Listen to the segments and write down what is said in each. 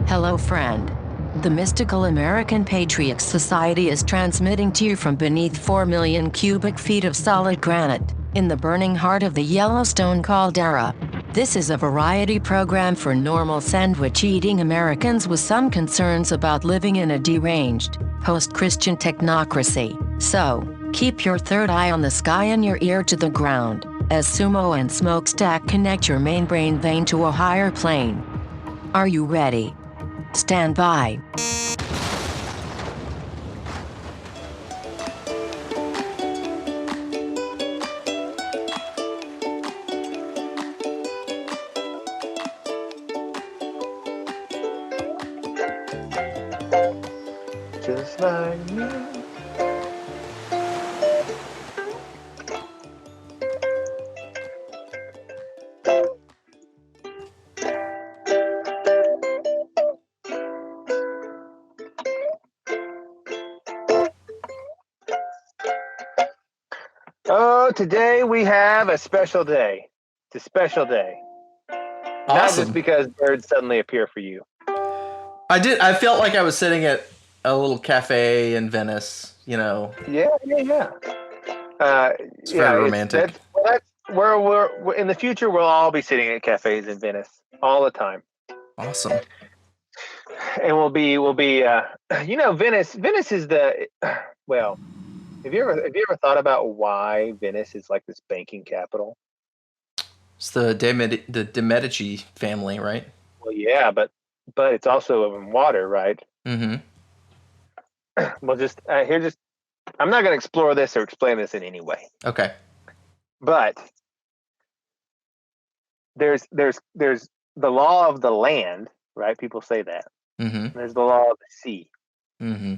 Hello, friend. The Mystical American Patriots Society is transmitting to you from beneath 4 million cubic feet of solid granite, in the burning heart of the Yellowstone caldera. This is a variety program for normal sandwich-eating Americans with some concerns about living in a deranged, post-Christian technocracy. So, keep your third eye on the sky and your ear to the ground, as Sumo and Smokestack connect your main brain vein to a higher plane. Are you ready? Stand by. Just like me. Oh, today we have a special day. It's a special day. Not just Awesome. because birds suddenly appear for you. I felt like I was sitting at a little cafe in Venice, you know. Yeah. It's very romantic. That's where we're in the future. We'll all be sitting at cafes in Venice all the time, Awesome. and we'll be. Venice. Venice is the well. Have you ever thought about why Venice is like this banking capital? It's the De Medici family, right? Well, yeah, but it's also in water, right? Mm-hmm. Well, just I'm not going to explore this or explain this in any way. Okay. But there's the law of the land, right? People say that. Mm-hmm. There's the law of the sea. Mm-hmm.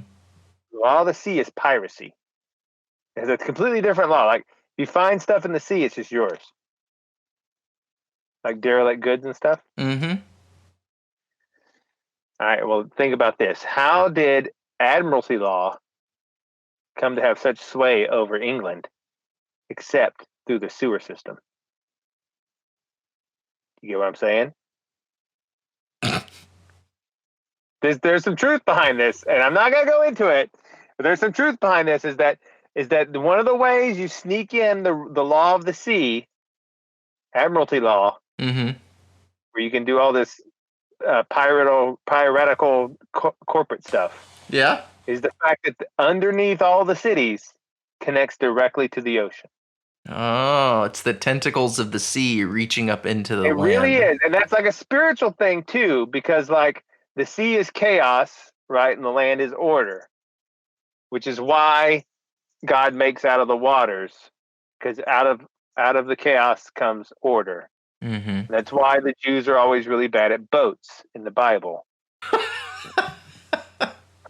The law of the sea is piracy. It's a completely different law. Like, if you find stuff in the sea, it's just yours. Like derelict goods and stuff. Mm-hmm. All right, well, think about this. How did admiralty law come to have such sway over England, except through the sewer system? You get what I'm saying? There's some truth behind this, and I'm not going to go into it, but there's some truth behind this, is that one of the ways you sneak in the law of the sea, admiralty law, Mm-hmm. where you can do all this piratical corporate stuff, Yeah. is the fact that underneath all the cities connects directly to the ocean. Oh, it's the tentacles of the sea reaching up into the It land. really is, and that's like a spiritual thing too, because like the sea is chaos, right, and the land is order, which is why God makes out of the waters, because out of the chaos comes order. Mm-hmm. That's why the Jews are always really bad at boats in the Bible.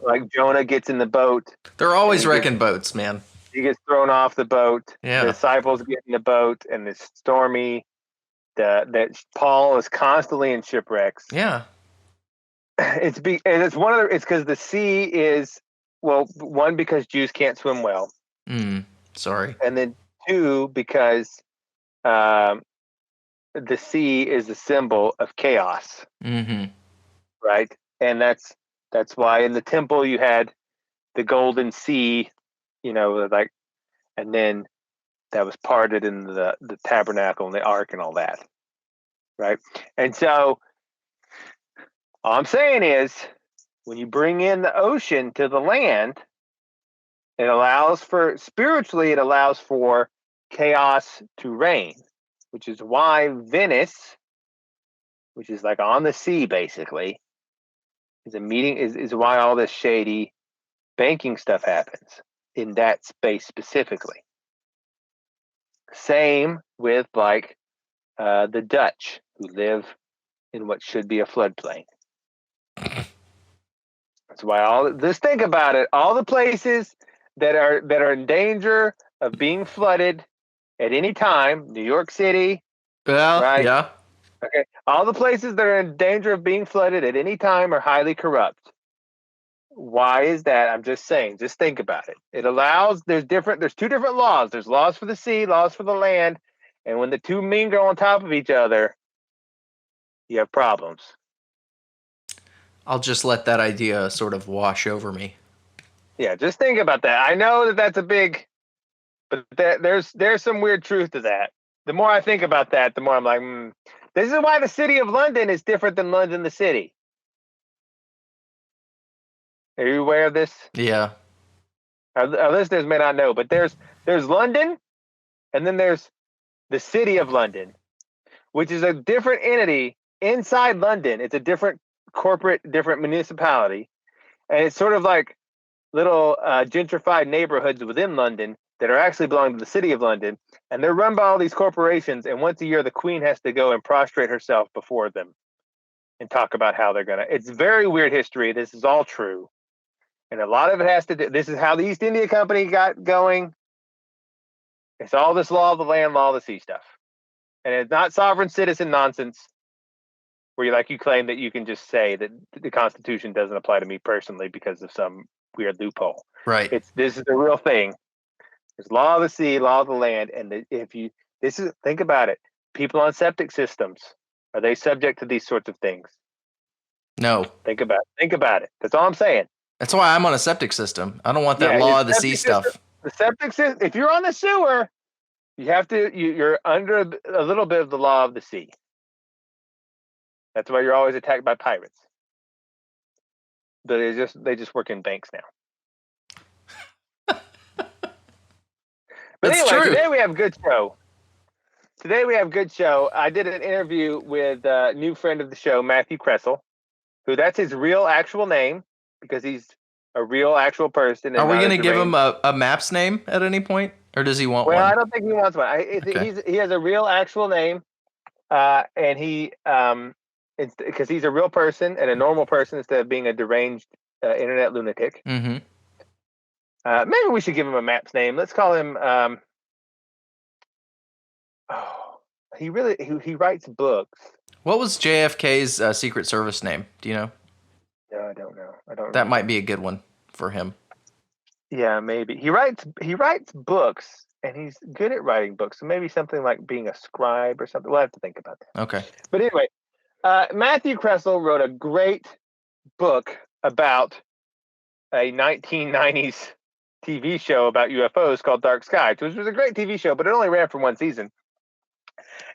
Like Jonah gets in the boat. They're always wrecking boats, man. He gets thrown off the boat. Yeah. The disciples get in the boat, and it's stormy. That Paul is constantly in shipwrecks. Yeah. It's because the sea is, well, one, because Jews can't swim well. Sorry. And then two, because the sea is a symbol of chaos. Mm-hmm. Right? And that's why in the temple you had the golden sea, like, and then that was parted in the tabernacle and the ark and all that. Right? And so all I'm saying is, when you bring in the ocean to the land, it allows for chaos to reign, which is why Venice, which is like on the sea basically, is why all this shady banking stuff happens in that space specifically. Same with like the Dutch, who live in what should be a floodplain. That's why just think about it. All the places that are in danger of being flooded at any time, New York City, right? Yeah. Okay. All the places that are in danger of being flooded at any time are highly corrupt. Why is that? I'm just saying, just think about it. It allows, there's two different laws. There's laws for the sea, laws for the land. And when the two mingle on top of each other, you have problems. I'll just let that idea sort of wash over me. Yeah, just think about that. I know that that's a big, but there's some weird truth to that. The more I think about that, the more I'm like, this is why the city of London is different than London, the city. Are you aware of this? Yeah. Our listeners may not know, but there's London, and then there's the city of London, which is a different entity inside London. It's a different corporate, different municipality, and it's sort of like little gentrified neighborhoods within London that are actually belong to the city of London, and they're run by all these corporations. And once a year, the Queen has to go and prostrate herself before them and talk about how they're gonna. It's very weird history. This is all true, and a lot of it has to do. This is how the East India Company got going. It's all this law of the land, law of the sea stuff, and it's not sovereign citizen nonsense. Where you claim that you can just say that the Constitution doesn't apply to me personally because of some weird loophole. Right. This is the real thing. There's law of the sea, law of the land, and think about it. People on septic systems, are they subject to these sorts of things? No. Think about it. That's all I'm saying. That's why I'm on a septic system. I don't want that law of the sea stuff. The septic system. If you're on the sewer, you have to. You're under a little bit of the law of the sea. That's why you're always attacked by pirates. But they just work in banks now. But That's anyway, true. today we have a good show. I did an interview with a new friend of the show, Matthew Kresal, who that's his real actual name because he's a real actual person. Are we going to give him a Maps name at any point, or does he want one? Well, I don't think he wants one. He has a real actual name, and it's because he's a real person and a normal person instead of being a deranged internet lunatic. Mm-hmm. Maybe we should give him a Maps name. Let's call him. He writes books. What was JFK's Secret Service name? Do you know? No, I don't know. That might be a good one for him. Yeah, maybe he writes books, and he's good at writing books. So maybe something like being a scribe or something. We'll have to think about that. Okay. But anyway, Matthew Kresal wrote a great book about a 1990s TV show about UFOs called Dark Skies, which was a great TV show, but it only ran for one season.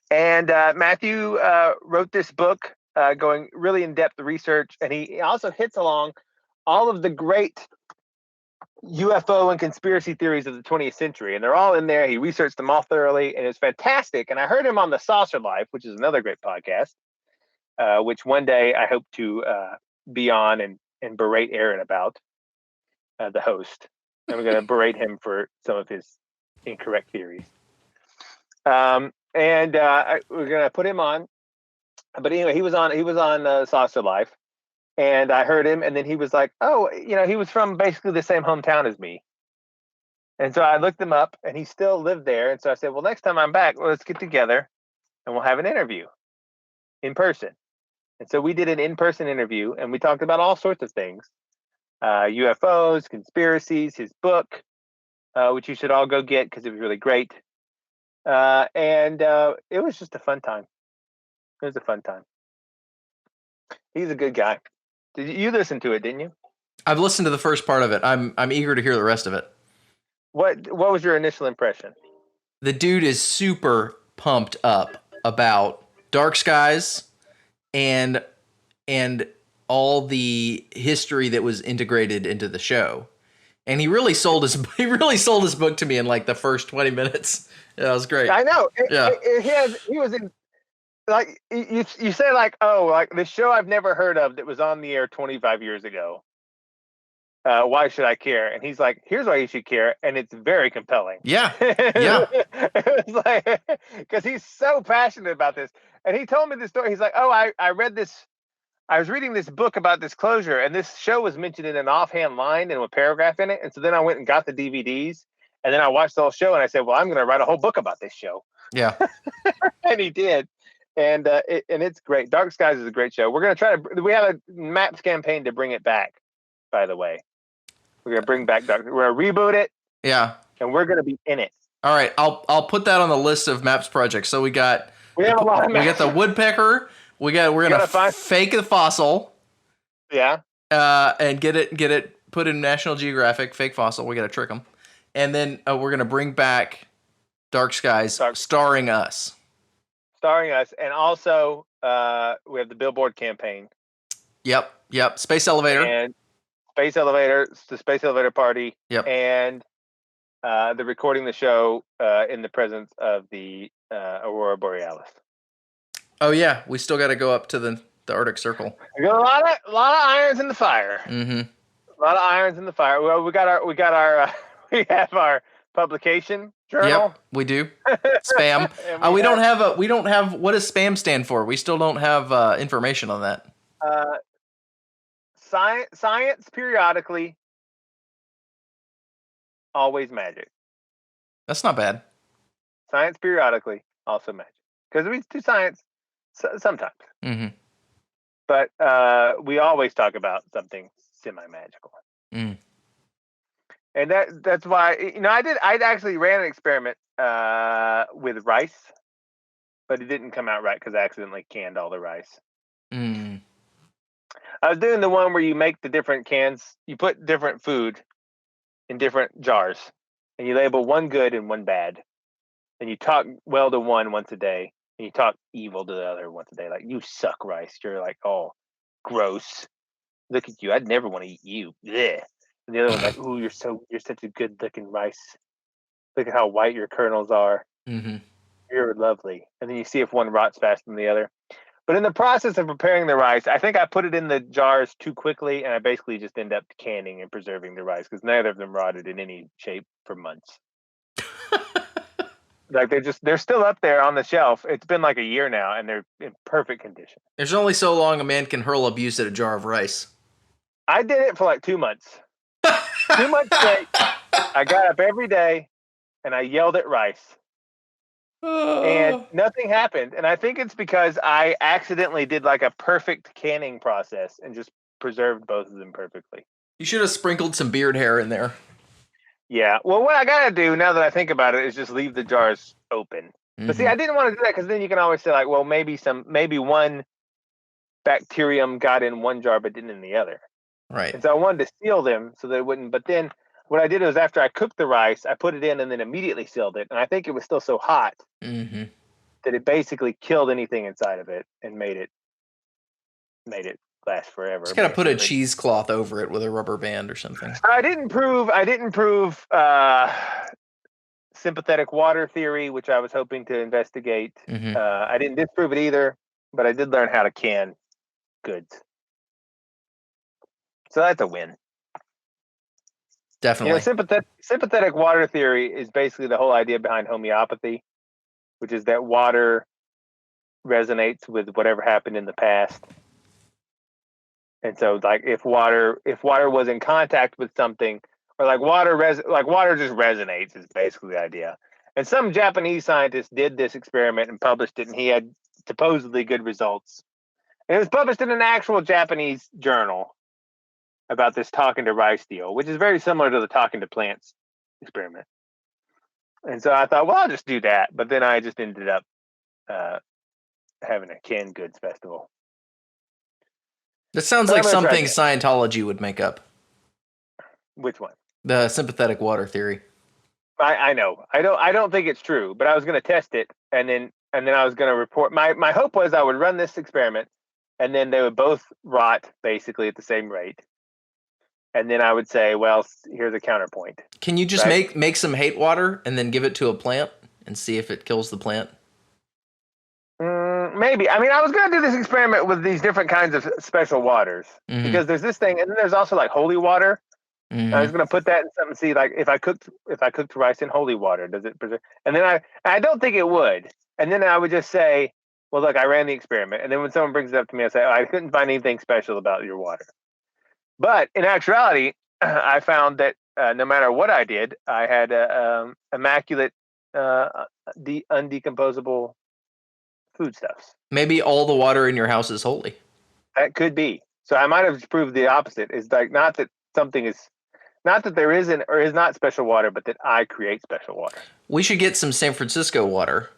And Matthew wrote this book going really in-depth research, and he also hits along all of the great UFO and conspiracy theories of the 20th century, and they're all in there. He researched them all thoroughly, and it's fantastic. And I heard him on The Saucer Life, which is another great podcast, which one day I hope to be on and berate Aaron about, the host. I'm going to berate him for some of his incorrect theories. And we're going to put him on. But anyway, he was on Saucer Life, and I heard him, and then he was like, "Oh, he was from basically the same hometown as me." And so I looked him up, and he still lived there. And so I said, "Well, next time I'm back, let's get together, and we'll have an interview in person." And so we did an in-person interview, and we talked about all sorts of things. UFOs, conspiracies, his book, which you should all go get because it was really great. And it was just a fun time. It was a fun time. He's a good guy. You listen to it, didn't you? I've listened to the first part of it. I'm eager to hear the rest of it. What was your initial impression? The dude is super pumped up about Dark Skies and all the history that was integrated into the show. And he really sold his book to me in like the first 20 minutes. Yeah, that was great. I know. Yeah. He was in, like, you say like, oh, like this show I've never heard of that was on the air 25 years ago. Why should I care? And he's like, here's why you should care, and it's very compelling. Yeah. Yeah. It's like, because he's so passionate about this. And he told me this story. He's like, oh, I read this. I was reading this book about disclosure, and this show was mentioned in an offhand line and a paragraph in it. And so then I went and got the DVDs, and then I watched the whole show, and I said, well, I'm going to write a whole book about this show. Yeah. And he did. And it's great. Dark Skies is a great show. We're going to we have a Maps campaign to bring it back, by the way. We're going to bring back We're going to reboot it. Yeah. And we're going to be in it. All right. I'll put that on the list of Maps projects. So we got a lot of we got the woodpecker. We're gonna find fake the fossil. Yeah. And get it put in National Geographic, fake fossil. We got to trick them. And then we're going to bring back Dark Skies starring us. Starring us. And also, we have the Billboard campaign. Yep. Space Elevator. And Space Elevator, the Space Elevator Party. Yep. And the recording the show in the presence of the Aurora Borealis. Oh, yeah. We still got to go up to the Arctic Circle. We got a lot of irons in the fire. Mm-hmm. A lot of irons in the fire. Well, we have our publication journal. Yep, we do. Spam. We don't have. What does spam stand for? We still don't have information on that. Science periodically, always magic. That's not bad. Science periodically, also magic. Because we do science sometimes. Mm-hmm. But we always talk about something semi-magical. Mm. And that's why, I actually ran an experiment with rice, but it didn't come out right because I accidentally canned all the rice. Mm. I was doing the one where you make the different cans, you put different food in different jars, and you label one good and one bad. And you talk well to one once a day, and you talk evil to the other once a day. Like, you suck, rice. You're like, oh, gross. Look at you. I'd never want to eat you. Blech. And the other one's like, ooh, you're such a good looking rice. Look at how white your kernels are. Mm-hmm. You're lovely. And then you see if one rots faster than the other. But in the process of preparing the rice, I think I put it in the jars too quickly, and I basically just end up canning and preserving the rice because neither of them rotted in any shape for months. Like, they're still up there on the shelf. It's been like a year now, and they're in perfect condition. There's only so long a man can hurl abuse at a jar of rice. I did it for like 2 months. 2 months straight. I got up every day, and I yelled at rice. And nothing happened. And I think it's because I accidentally did like a perfect canning process and just preserved both of them perfectly. You should have sprinkled some beard hair in there. Yeah. Well, what I gotta do now that I think about it is just leave the jars open. Mm-hmm. But see, I didn't want to do that because then you can always say like, well, maybe one bacterium got in one jar but didn't in the other. Right. And so I wanted to seal them so that it wouldn't. But then what I did was after I cooked the rice, I put it in and then immediately sealed it. And I think it was still so hot that it basically killed anything inside of it and made it last forever. Just gotta put a cheesecloth over it with a rubber band or something. I didn't prove sympathetic water theory, which I was hoping to investigate. Mm-hmm. I didn't disprove it either, but I did learn how to can goods. So that's a win. Definitely. Sympathetic water theory is basically the whole idea behind homeopathy, which is that water resonates with whatever happened in the past. And so, like, if water was in contact with something, or like water just resonates, is basically the idea. And some Japanese scientist did this experiment and published it, and he had supposedly good results. And it was published in an actual Japanese journal about this talking to rice deal, which is very similar to the talking to plants experiment. And so I thought, well, I'll just do that. But then I just ended up having a canned goods festival. That sounds like something Scientology would make up. Which one? The sympathetic water theory. I know. I don't think it's true, but I was going to test it, and then I was going to report. My hope was I would run this experiment, and then they would both rot basically at the same rate. And then I would say, well, here's a counterpoint. Can you just make some hate water and then give it to a plant and see if it kills the plant? Maybe. I mean, I was going to do this experiment with these different kinds of special waters because there's this thing, and then there's also like holy water. Mm-hmm. I was going to put that in something and see, like, if I cooked rice in holy water, does it preserve? And then I don't think it would. And then I would just say, well, look, I ran the experiment. And then when someone brings it up to me, I say, I couldn't find anything special about your water. But in actuality, I found that no matter what I did, I had immaculate, undecomposable foodstuffs. Maybe all the water in your house is holy. That could be. So I might have proved the opposite. It's like not that there isn't or is not special water, but that I create special water. We should get some San Francisco water.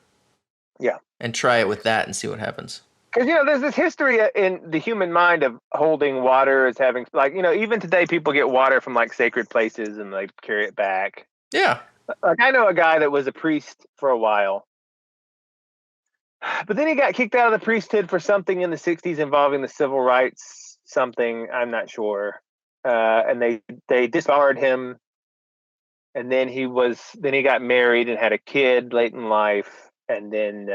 Yeah. And try it with that and see what happens. Because, there's this history in the human mind of holding water as having, like, even today people get water from, like, sacred places and, like, carry it back. Yeah. Like, I know a guy that was a priest for a while. But then he got kicked out of the priesthood for something in the 60s involving the civil rights, something, I'm not sure. And they disbarred him. And then he got married and had a kid late in life. And then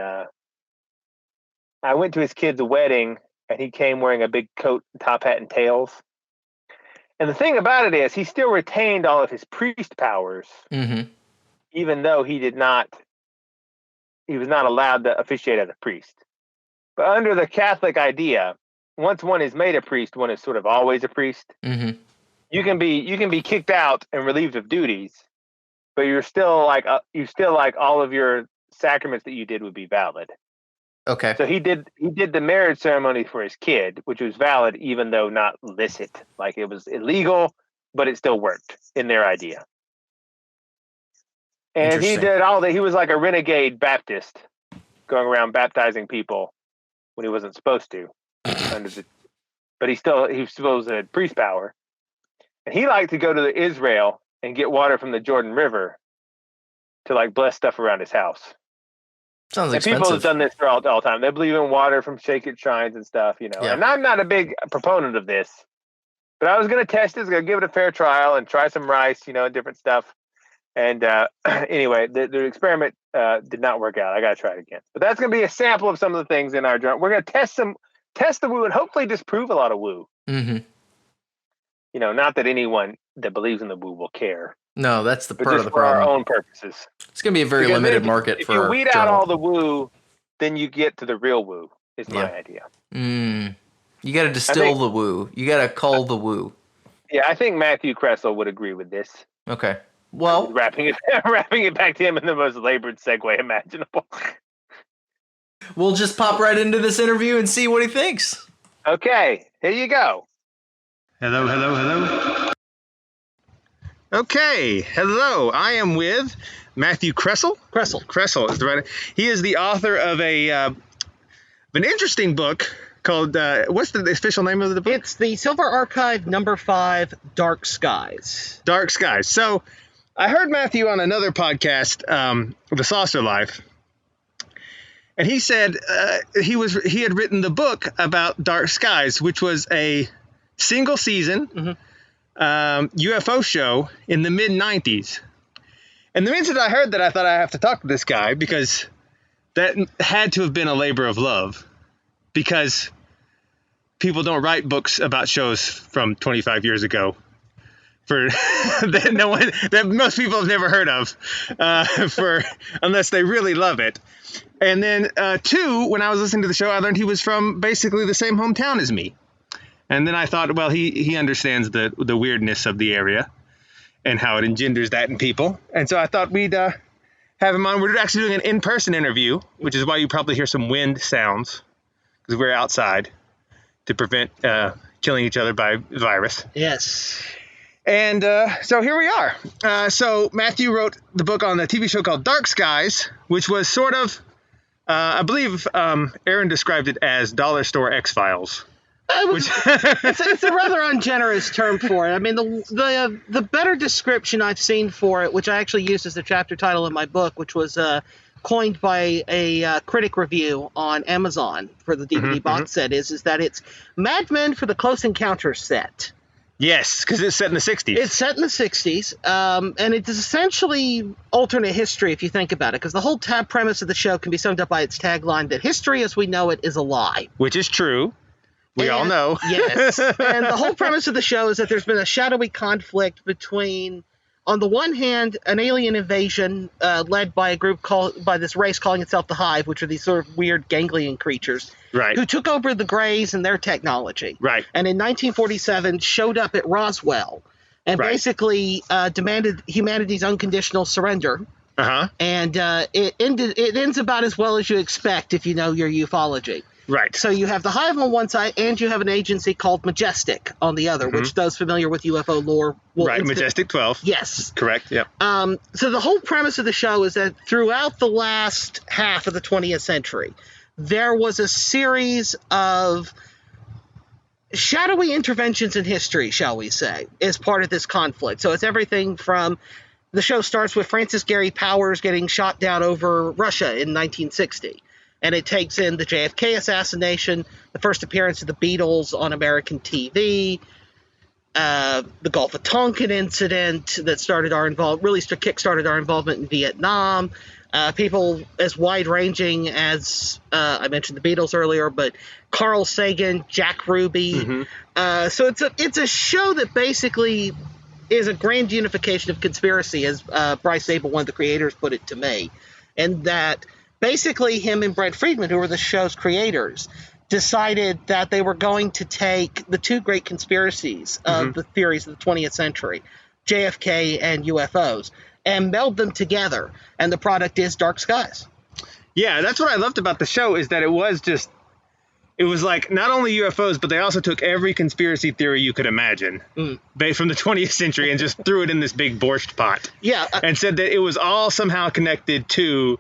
I went to his kid's wedding, and he came wearing a big coat, top hat, and tails. And the thing about it is, he still retained all of his priest powers, even though he was not allowed to officiate as a priest. But under the Catholic idea, once one is made a priest, one is sort of always a priest. Mm-hmm. You can be kicked out and relieved of duties, but you're still like all of your sacraments that you did would be valid. Okay. So he did the marriage ceremony for his kid, which was valid even though not licit. Like, it was illegal, but it still worked in their idea. And he did all that. He was like a renegade Baptist, going around baptizing people when he wasn't supposed to. But he supposed to have priest power. And he liked to go to Israel and get water from the Jordan River to, like, bless stuff around his house. Sounds and expensive. People have done this for all the time. They believe in water from sacred shrines and stuff, Yeah. And I'm not a big proponent of this, but I was going to test it. I was going to give it a fair trial and try some rice, and different stuff. And anyway, the experiment did not work out. I got to try it again. But that's going to be a sample of some of the things in our journal. We're going to test the woo and hopefully disprove a lot of woo. Mm-hmm. Not that anyone that believes in the woo will care. No, that's the part of the for problem. Our own purposes. It's going to be a very limited market for our If you weed out all the woo, then you get to the real woo, is my idea. You got to distill the woo. You got to cull the woo. Yeah, I think Matthew Kresal would agree with this. Okay. Well, wrapping it back to him in the most labored segue imaginable. We'll just pop right into this interview and see what he thinks. Okay, here you go. Hello. Okay, hello. I am with Matthew Kresal. Kresal is the right. He is the author of an interesting book called. What's the official name of the book? It's the Silver Archive number 5, Dark Skies. Dark Skies. So, I heard Matthew on another podcast, The Saucer Life, and he said he had written the book about Dark Skies, which was a single season UFO show in the mid-90s. And the minute I heard that, I thought I have to talk to this guy, because that had to have been a labor of love, because people don't write books about shows from 25 years ago that most people have never heard of unless they really love it. And then 2, when I was listening to the show, I learned he was from basically the same hometown as me. And then I thought, well, he understands the weirdness of the area and how it engenders that in people. And so I thought we'd have him on. We're actually doing an in-person interview, which is why you probably hear some wind sounds, because we're outside to prevent killing each other by virus. Yes. And so here we are. So Matthew wrote the book on a TV show called Dark Skies, which was sort of, I believe Aaron described it as Dollar Store X-Files. It's a rather ungenerous term for it. I mean, the better description I've seen for it, which I actually used as the chapter title in my book, which was coined by a critic review on Amazon for the DVD box set, is that it's Mad Men for the Close Encounters set. Yes, because it's set in the 60s. It's set in the 60s, and it's essentially alternate history if you think about it, because the whole premise of the show can be summed up by its tagline that history as we know it is a lie. Which is true. We all know. Yes. And the whole premise of the show is that there's been a shadowy conflict between, on the one hand, an alien invasion led by a group by this race calling itself the Hive, which are these sort of weird ganglion creatures, right, who took over the Greys and their technology. Right. And in 1947 showed up at Roswell and basically demanded humanity's unconditional surrender. And it ends about as well as you expect if you know your ufology. Right. So you have the Hive on one side, and you have an agency called Majestic on the other, which those familiar with UFO lore will... Right, Majestic 12. Yes. Correct, yep. So the whole premise of the show is that throughout the last half of the 20th century, there was a series of shadowy interventions in history, shall we say, as part of this conflict. So it's everything from the show starts with Francis Gary Powers getting shot down over Russia in 1960. And it takes in the JFK assassination, the first appearance of the Beatles on American TV, the Gulf of Tonkin incident that really kickstarted our involvement in Vietnam. People as wide-ranging as, I mentioned the Beatles earlier, but Carl Sagan, Jack Ruby. Mm-hmm. So it's a show that basically is a grand unification of conspiracy, as Bryce Zabel, one of the creators, put it to me. And that basically him and Brett Friedman, who were the show's creators, decided that they were going to take the two great conspiracies of the theories of the 20th century, JFK and UFOs, and meld them together, and the product is Dark Skies. Yeah, that's what I loved about the show, is that it was like not only UFOs, but they also took every conspiracy theory you could imagine from the 20th century and just threw it in this big borscht pot. Yeah. And said that it was all somehow connected to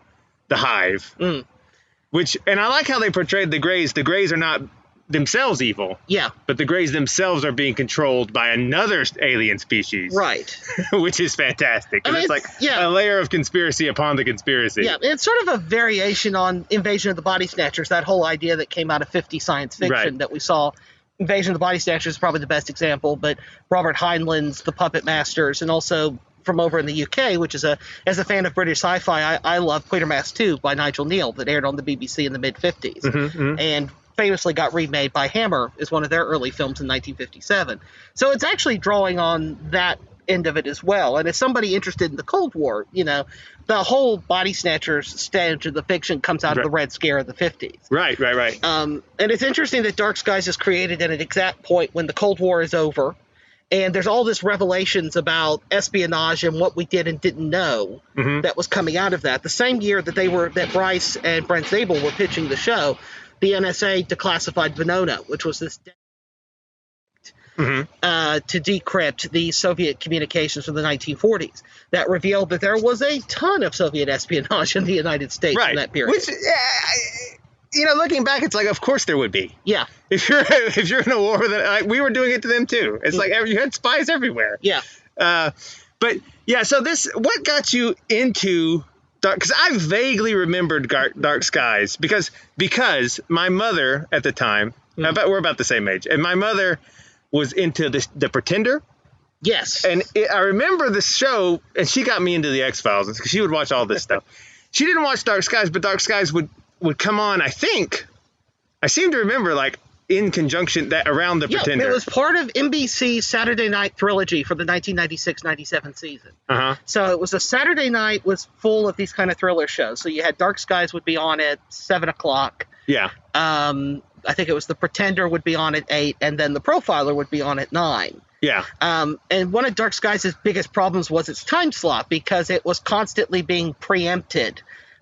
the Hive. And I like how they portrayed the Greys. The Greys are not themselves evil. Yeah. But the Greys themselves are being controlled by another alien species. Right. Which is fantastic. It's like a layer of conspiracy upon the conspiracy. Yeah, it's sort of a variation on Invasion of the Body Snatchers, that whole idea that came out of 50 science fiction that we saw. Invasion of the Body Snatchers is probably the best example, but Robert Heinlein's The Puppet Masters, and also from over in the UK, which is as a fan of British sci-fi, I love Quatermass 2 by Nigel Neal that aired on the BBC in the mid-50s. And famously got remade by Hammer as one of their early films in 1957. So it's actually drawing on that end of it as well. And as somebody interested in the Cold War, the whole Body Snatchers stage of the fiction comes out of the Red Scare of the 50s. Right. And it's interesting that Dark Skies is created at an exact point when the Cold War is over. And there's all this revelations about espionage and what we did and didn't know that was coming out of that. The same year that Bryce and Brent Zabel were pitching the show, the NSA declassified Venona, which was this to decrypt the Soviet communications from the 1940s. That revealed that there was a ton of Soviet espionage in the United States in that period. Which, looking back, it's like, of course there would be. Yeah. If you're in a war, we were doing it to them too. It's like you had spies everywhere. Yeah. But yeah, so what got you into Dark? Because I vaguely remembered Dark Skies because my mother at the time, we're about the same age, and my mother was into the Pretender. Yes. And I remember the show, and she got me into the X-Files because she would watch all this stuff. She didn't watch Dark Skies, but Dark Skies would come on, I seem to remember, like, in conjunction around the Pretender. It was part of NBC's Saturday Night Trilogy for the 1996-97 season. So it was a Saturday night was full of these kind of thriller shows. So you had Dark Skies would be on at 7 o'clock. Yeah. I think it was the Pretender would be on at 8, and then the Profiler would be on at 9. Yeah. And one of Dark Skies' biggest problems was its time slot, because it was constantly being preempted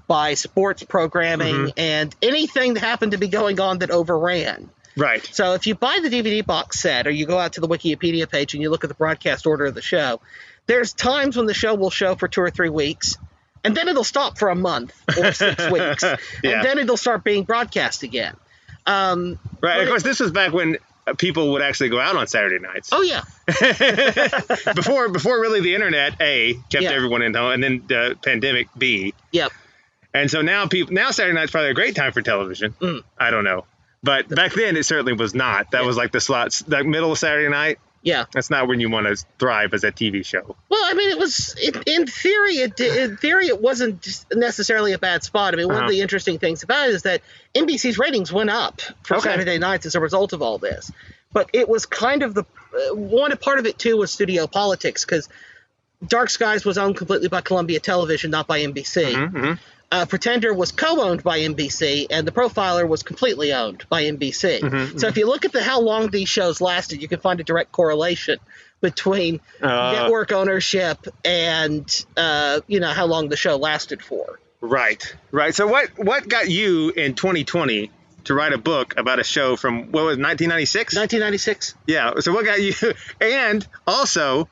by sports programming and anything that happened to be going on that overran. Right. So if you buy the DVD box set, or you go out to the Wikipedia page and you look at the broadcast order of the show, there's times when the show will show for 2 or 3 weeks, and then it'll stop for a month or 6 weeks, and then it'll start being broadcast again. Right. Of course, this was back when people would actually go out on Saturday nights. Oh, yeah. Before really the internet, A, kept everyone in home, and then the pandemic, B. Yep. And so now Saturday night's probably a great time for television. I don't know. But back then it certainly was not. That was like the slots, like middle of Saturday night. Yeah. That's not when you want to thrive as a TV show. Well, I mean, in theory, it wasn't just necessarily a bad spot. I mean, one of the interesting things about it is that NBC's ratings went up for Saturday nights as a result of all this. But it was kind of one part of it, too, was studio politics, because Dark Skies was owned completely by Columbia Television, not by NBC. Pretender was co-owned by NBC, and The Profiler was completely owned by NBC. So if you look at how long these shows lasted, you can find a direct correlation between network ownership and how long the show lasted for. Right. So what got you in 2020 to write a book about a show from, what was it, 1996? 1996. Yeah. So what got you, and also,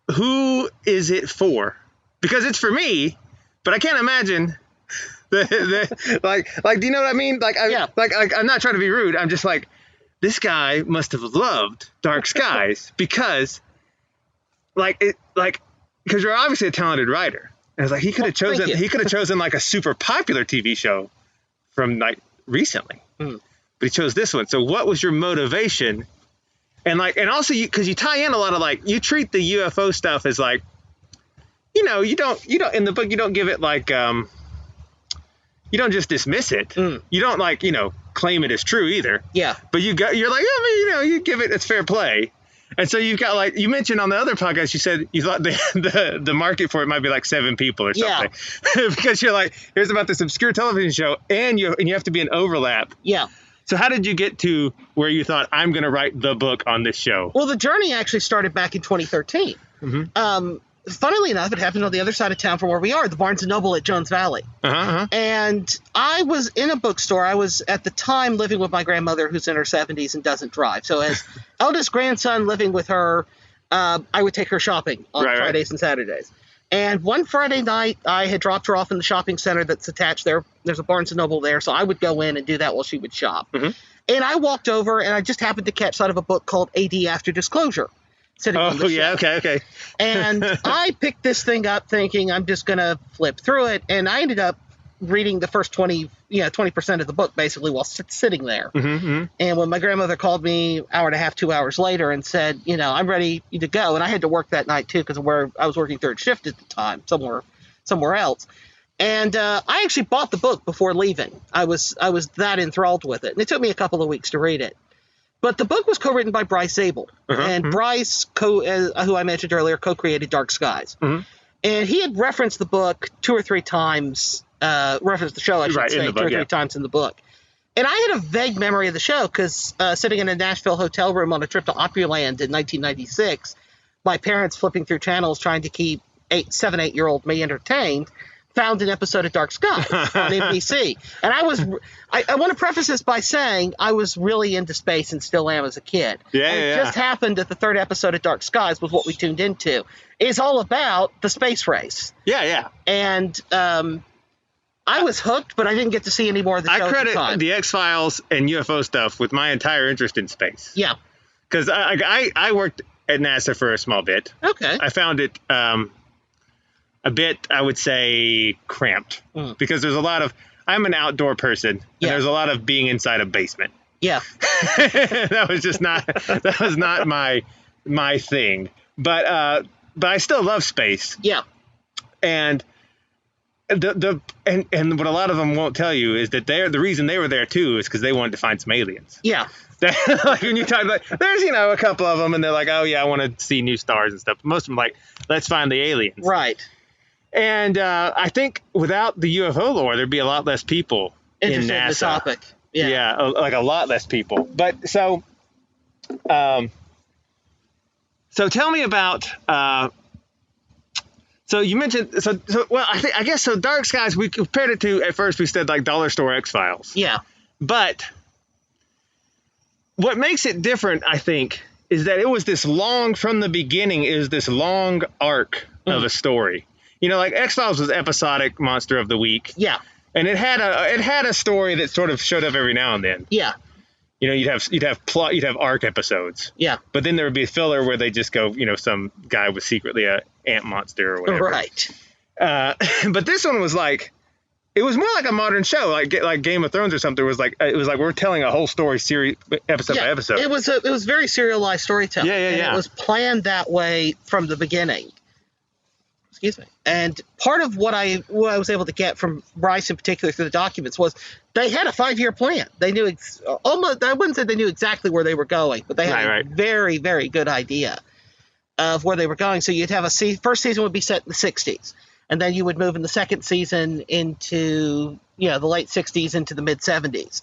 who is it for? Because it's for me, but I can't imagine Like, do you know what I mean? Like, I'm not trying to be rude. I'm just like, this guy must have loved Dark Skies because you're obviously a talented writer. And it's like he could have chosen like a super popular TV show from like recently, but he chose this one. So what was your motivation? And also because you tie in a lot of like, you treat the UFO stuff as like, you don't in the book, you don't give it like, you don't just dismiss it. You don't like, claim it as true either. Yeah. But you're like, you give it, it's fair play. And so you've got like, you mentioned on the other podcast, you said you thought the market for it might be like 7 people or something. Yeah. Because you're like, here's about this obscure television show and you have to be an overlap. Yeah. So how did you get to where you thought, I'm going to write the book on this show? Well, the journey actually started back in 2013. Funnily enough, it happened on the other side of town from where we are, the Barnes & Noble at Jones Valley. And I was in a bookstore. I was, at the time, living with my grandmother, who's in her 70s and doesn't drive. So as eldest grandson living with her, I would take her shopping on Fridays and Saturdays. And one Friday night, I had dropped her off in the shopping center that's attached there. There's a Barnes & Noble there, so I would go in and do that while she would shop. And I walked over, and I just happened to catch sight of a book called AD After Disclosure. Okay. And I picked this thing up thinking I'm just going to flip through it. And I ended up reading the first 20% of the book basically while sitting there. And when my grandmother called me hour and a half, 2 hours later and said, I'm ready to go. And I had to work that night too, because I was working third shift at the time somewhere else. And I actually bought the book before leaving. I was that enthralled with it. And it took me a couple of weeks to read it. But the book was co-written by Bryce Zabel. And Bryce, who I mentioned earlier, co-created Dark Skies. And he had referenced the book 2 or 3 times, referenced the show, I should say, 2 or 3 times in the book. And I had a vague memory of the show because sitting in a Nashville hotel room on a trip to Opryland in 1996, my parents flipping through channels trying to keep 7-8-year-old me entertained, found an episode of Dark Skies on NBC. And I want to preface this by saying I was really into space and still am as a kid. It just happened that the 3rd episode of Dark Skies was what we tuned into. It's all about the space race. And I was hooked, but I didn't get to see any more of the show I credit at the time. the X-Files and UFO stuff with my entire interest in space. Yeah. Because I worked at NASA for a small bit. Okay. I found it a bit, I would say, cramped because there's a lot of, I'm an outdoor person and there's a lot of being inside a basement. Yeah. that was not my thing, but I still love space. Yeah. And and what a lot of them won't tell you is that the reason they were there too is because they wanted to find some aliens. Yeah. Like when you talk like there's a couple of them and they're like, oh yeah, I want to see new stars and stuff. Most of them like, let's find the aliens. Right. And I think without the UFO lore, there'd be a lot less people in NASA. In the topic. Yeah, like a lot less people. But so tell me about. So you mentioned well, I guess so. Dark Skies, we compared it to, at first we said like Dollar Store X-Files. Yeah. But what makes it different, I think, is that it was this long, from the beginning, is this long arc of a story. Like X-Files was episodic monster of the week. Yeah. And it had a story that sort of showed up every now and then. Yeah. You'd have arc episodes. Yeah. But then there would be a filler where they just go, some guy was secretly a ant monster or whatever. Right. But this one was like, it was more like a modern show, like Game of Thrones or something. It was like we're telling a whole story series episode by episode. It was very serialized storytelling. Yeah. And it was planned that way from the beginning. Excuse me. And part of what I was able to get from Bryce in particular through the documents was they had a 5-year plan. They knew almost, I wouldn't say they knew exactly where they were going, but they had a very, very good idea of where they were going. So you'd have first season would be set in the 60s. And then you would move in the second season into, the late 60s into the mid 70s,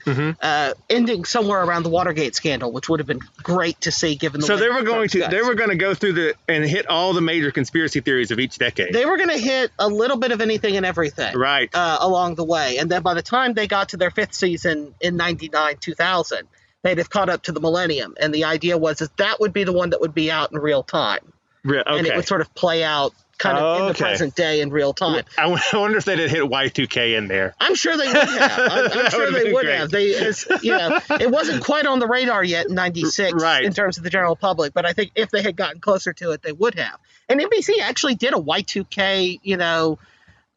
ending somewhere around the Watergate scandal, which would have been great to see given the. So they were going to go through and hit all the major conspiracy theories of each decade. They were going to hit a little bit of anything and everything, right, along the way. And then by the time they got to their 5th season in 99-2000, they'd have caught up to the millennium. And the idea was that would be the one that would be out in real time. Okay. And it would sort of play out kind of in the okay. present day in real time. I wonder if they'd hit Y2K in there. I'm sure they would have. I'm sure they would have. It wasn't quite on the radar yet in '96 Right. in terms of the general public, but I think if they had gotten closer to it, they would have. And NBC actually did a Y2K,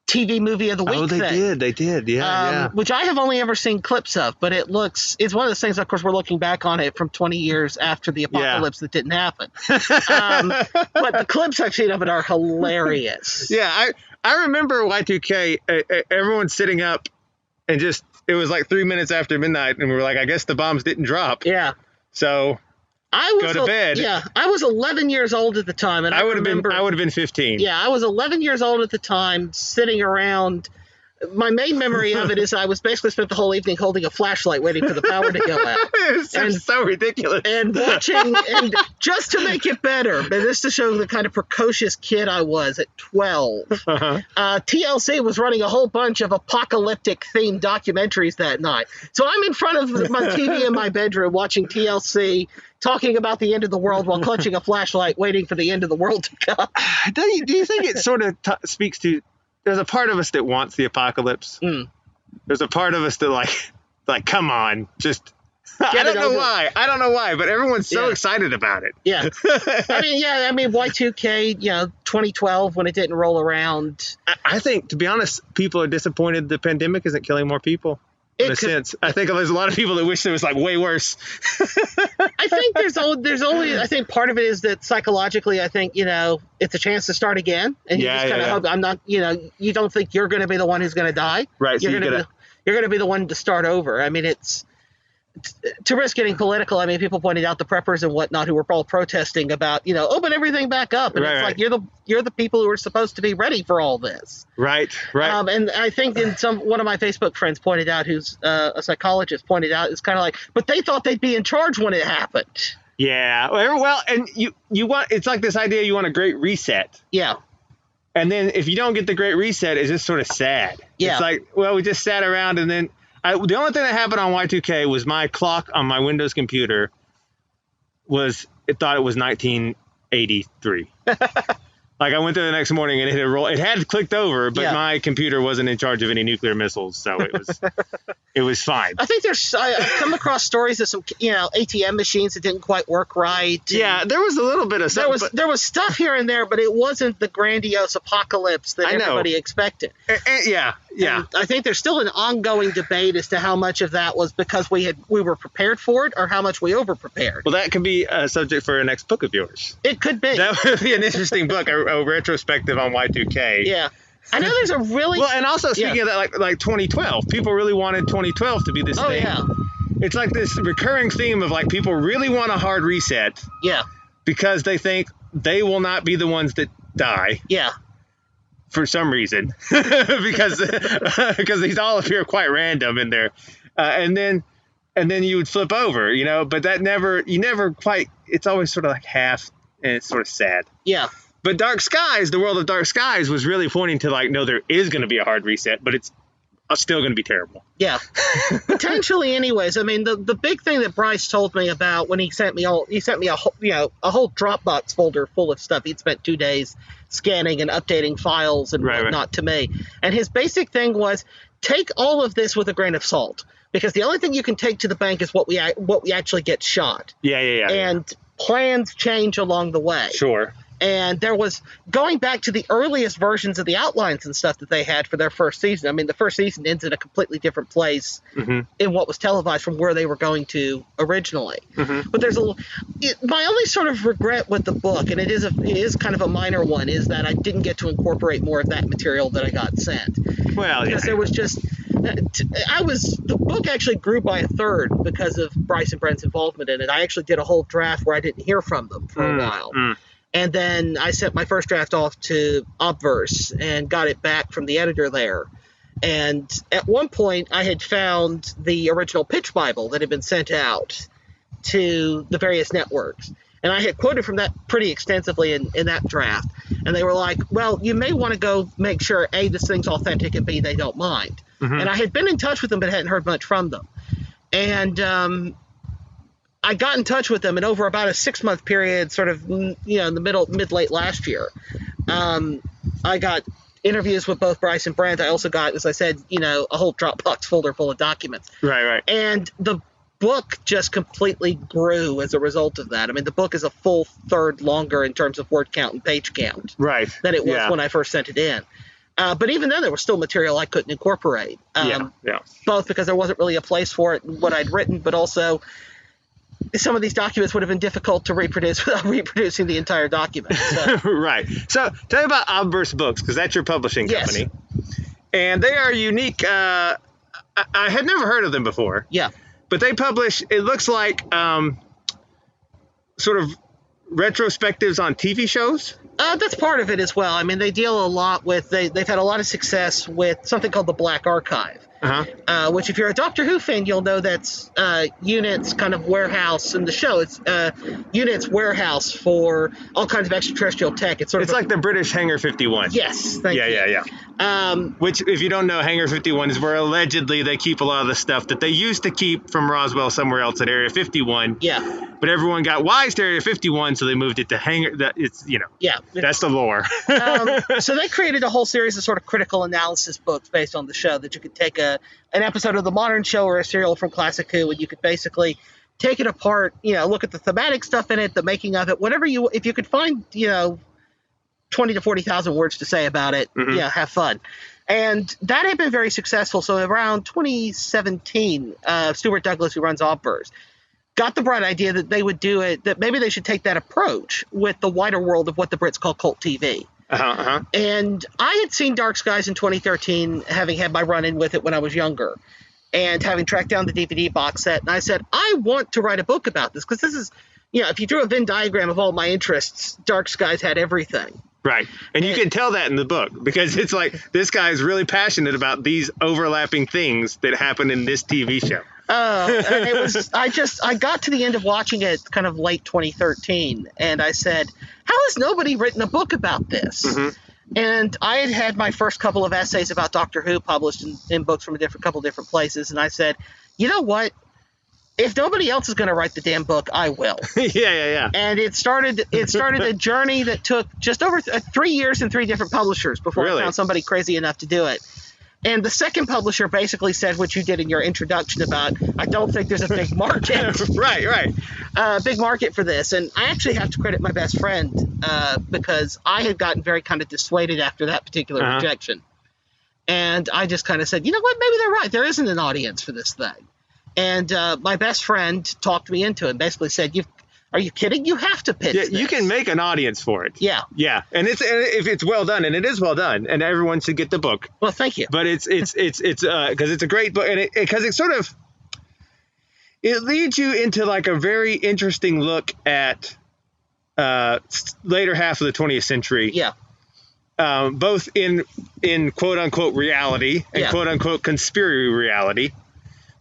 TV movie of the week thing. They did. Yeah. Which I have only ever seen clips of, but it's one of those things, of course, we're looking back on it from 20 years after the apocalypse that didn't happen. But the clips I've seen of it are hilarious. Yeah, I remember Y2K, everyone sitting up and it was like 3 minutes after midnight, and we were like, I guess the bombs didn't drop. Yeah. So go to bed. Yeah, I was 11 years old at the time, and I would have been 15. Yeah, I was 11 years old at the time, sitting around. My main memory of it is I was basically spent the whole evening holding a flashlight waiting for the power to go out. It's so ridiculous. And watching, and just to make it better, but this to show the kind of precocious kid I was at 12, TLC was running a whole bunch of apocalyptic-themed documentaries that night. So I'm in front of my TV in my bedroom watching TLC, talking about the end of the world while clutching a flashlight, waiting for the end of the world to come. Do you think it sort of speaks to... There's a part of us that wants the apocalypse. There's a part of us that like, come on, just... I don't know why, but everyone's so excited about it. Yeah. I mean, Y2K, 2012, when it didn't roll around. I think, to be honest, people are disappointed the pandemic isn't killing more people. In a sense, I think there's a lot of people that wish it was like way worse. I think there's only I think part of it is that psychologically, I think it's a chance to start again, and you just kind of hope I'm not. You don't think you're going to be the one who's going to die, right? You're going to be the one to start over. I mean, it's to risk getting political. I mean, people pointed out the preppers and whatnot who were all protesting about open everything back up, and it's like you're the people who are supposed to be ready for all this. Right. And I think one of my Facebook friends pointed out, who's a psychologist, pointed out, it's kind of like, but they thought they'd be in charge when it happened. Yeah. Well, and you want, it's like this idea you want a great reset. Yeah. And then if you don't get the great reset, it's just sort of sad. Yeah. It's like, well, we just sat around, and then the only thing that happened on Y2K was my clock on my Windows computer it thought it was 1983. Like I went there the next morning and it had rolled. It had clicked over, but my computer wasn't in charge of any nuclear missiles, so it was fine. I think I've come across stories of some ATM machines that didn't quite work right. Yeah, there was a little bit of stuff. There was stuff here and there, but it wasn't the grandiose apocalypse that everybody expected. Yeah. And I think there's still an ongoing debate as to how much of that was because we were prepared for it, or how much we over prepared. Well, that could be a subject for a next book of yours. It could be. That would be an interesting book, a retrospective on Y2K. Yeah. I know there's a really... Well, and also speaking of that, like 2012, people really wanted 2012 to be this thing. Yeah. It's like this recurring theme of like people really want a hard reset. Yeah. Because they think they will not be the ones that die. Yeah. For some reason, because these all appear quite random in there, and then you would flip over, but you never quite. It's always sort of like half, and it's sort of sad. Yeah. But Dark Skies, the world of Dark Skies, was really pointing to like, no, there is going to be a hard reset, but it's still going to be terrible. Yeah, potentially. Anyways, I mean, the big thing that Bryce told me about when he sent me a whole Dropbox folder full of stuff. He'd spent 2 days scanning and updating files and whatnot to me. And his basic thing was, take all of this with a grain of salt, because the only thing you can take to the bank is what we actually get shot. Yeah. And plans change along the way. Sure. And there was, going back to the earliest versions of the outlines and stuff that they had for their first season. I mean, the first season ends in a completely different place in what was televised from where they were going to originally. But there's my only sort of regret with the book, and it is kind of a minor one, is that I didn't get to incorporate more of that material that I got sent. Well, because there was just, the book actually grew by a third because of Bryce and Brent's involvement in it. I actually did a whole draft where I didn't hear from them for a while. And then I sent my first draft off to Obverse and got it back from the editor there. And at one point, I had found the original pitch Bible that had been sent out to the various networks. And I had quoted from that pretty extensively in that draft. And they were like, well, you may want to go make sure, A, this thing's authentic, and B, they don't mind. And I had been in touch with them, but hadn't heard much from them. And I got in touch with them, and over about a 6-month period, sort of, in the mid-late last year, I got interviews with both Bryce and Brent. I also got, as I said, a whole Dropbox folder full of documents. Right. And the book just completely grew as a result of that. I mean, the book is a full third longer in terms of word count and page count than it was when I first sent it in. But even then, there was still material I couldn't incorporate. Both because there wasn't really a place for it in what I'd written, but also some of these documents would have been difficult to reproduce without reproducing the entire document. So. Right. So tell me about Obverse Books, because that's your publishing company. And they are unique. I had never heard of them before. Yeah. But they publish, it looks like, sort of retrospectives on TV shows. That's part of it as well. I mean, they deal a lot with, they've had a lot of success with something called the Black Archive. Which, if you're a Doctor Who fan, you'll know that's Unit's kind of warehouse in the show. It's Unit's warehouse for all kinds of extraterrestrial tech. It's like the British Hangar 51. Yes, thank you. Yeah. Which, if you don't know, Hangar 51 is where allegedly they keep a lot of the stuff that they used to keep from Roswell somewhere else at Area 51. Yeah. But everyone got wise to Area 51, so they moved it to Hangar. That's the lore. So they created a whole series of sort of critical analysis books based on the show that you could take an episode of the modern show or a serial from Classic Who, and you could basically take it apart, look at the thematic stuff in it, the making of it, whatever if you could find, 20 to 40,000 words to say about it, have fun. And that had been very successful. So around 2017, Stuart Douglas, who runs Obverse, got the bright idea that they would do it, that maybe they should take that approach with the wider world of what the Brits call cult TV. And I had seen Dark Skies in 2013, having had my run-in with it when I was younger, and having tracked down the DVD box set. And I said, I want to write a book about this, because this is, if you drew a Venn diagram of all my interests, Dark Skies had everything. Right. And you can tell that in the book, because it's like, this guy is really passionate about these overlapping things that happen in this TV show. And it was, I got to the end of watching it kind of late 2013, and I said, how has nobody written a book about this? And I had my first couple of essays about Doctor Who published in books from a couple different places, and I said, you know what? If nobody else is going to write the damn book, I will. Yeah. And it started a journey that took just over 3 years and 3 different publishers before I found somebody crazy enough to do it. And the second publisher basically said what you did in your introduction about, I don't think there's a big market. Right. Big market for this. And I actually have to credit my best friend because I had gotten very kind of dissuaded after that particular rejection. And I just kind of said, you know what, maybe they're right. There isn't an audience for this thing. And my best friend talked me into it and basically said, are you kidding? You have to pitch this. You can make an audience for it. Yeah. And if it's well done, and it is well done, and everyone should get the book. Well, thank you. But it's because it's a great book, and because it sort of, it leads you into like a very interesting look at later half of the 20th century. Yeah. Both in quote unquote reality and quote unquote conspiracy reality.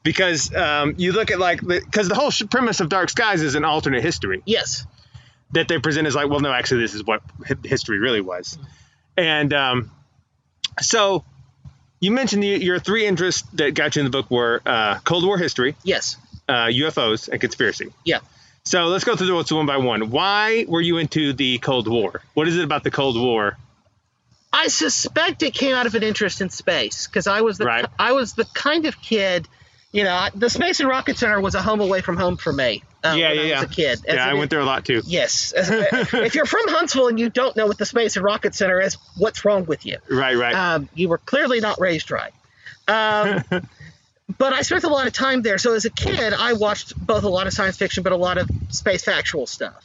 Because you look at because the whole premise of Dark Skies is an alternate history. Yes. That they present as like, well, no, actually, this is what history really was. And so you mentioned your 3 interests that got you in the book were Cold War history. Yes. UFOs and conspiracy. Yeah. So let's go through those one by one. Why were you into the Cold War? What is it about the Cold War? I suspect it came out of an interest in space, because I was the kind of kid. The Space and Rocket Center was a home away from home for me when I was a kid. I went there a lot, too. Yes. If you're from Huntsville and you don't know what the Space and Rocket Center is, what's wrong with you? Right. You were clearly not raised right. But I spent a lot of time there. So as a kid, I watched both a lot of science fiction, but a lot of space factual stuff.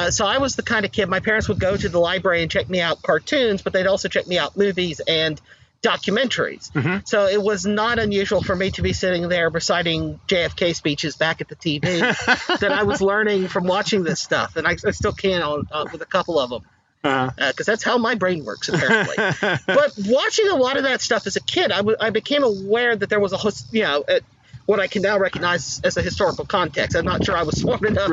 So I was the kind of kid, my parents would go to the library and check me out cartoons, but they'd also check me out movies and documentaries. So it was not unusual for me to be sitting there reciting JFK speeches back at the TV that I was learning from watching this stuff. And I still can with a couple of them. Because that's how my brain works, apparently. But watching a lot of that stuff as a kid, I became aware that there was what I can now recognize as a historical context. I'm not sure I was smart enough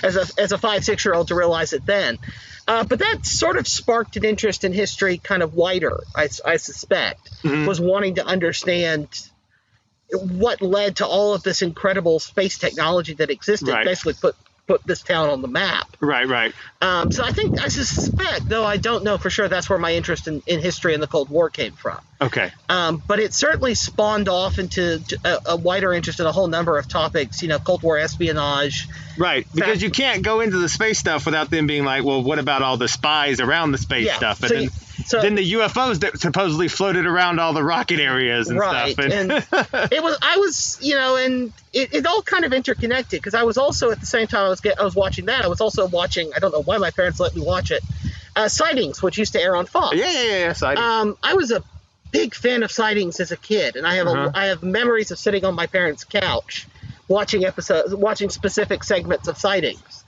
as a 5-6-year-old to realize it then. But that sort of sparked an interest in history kind of wider, I suspect, was wanting to understand what led to all of this incredible space technology that existed, basically put put this town on the map. Right. So I suspect, though I don't know for sure, that's where my interest in history and the Cold War came from. Okay. But it certainly spawned off into a wider interest in a whole number of topics, Cold War espionage. Right, because you can't go into the space stuff without them being like, well, what about all the spies around the space stuff? But then the UFOs that supposedly floated around all the rocket areas and stuff. And and it all kind of interconnected, because I was also, at the same time I was watching that, I was also watching, I don't know why my parents let me watch it, Sightings, which used to air on Fox. Yeah, Sightings. I was a big fan of Sightings as a kid, and I have memories of sitting on my parents' couch watching specific segments of Sightings.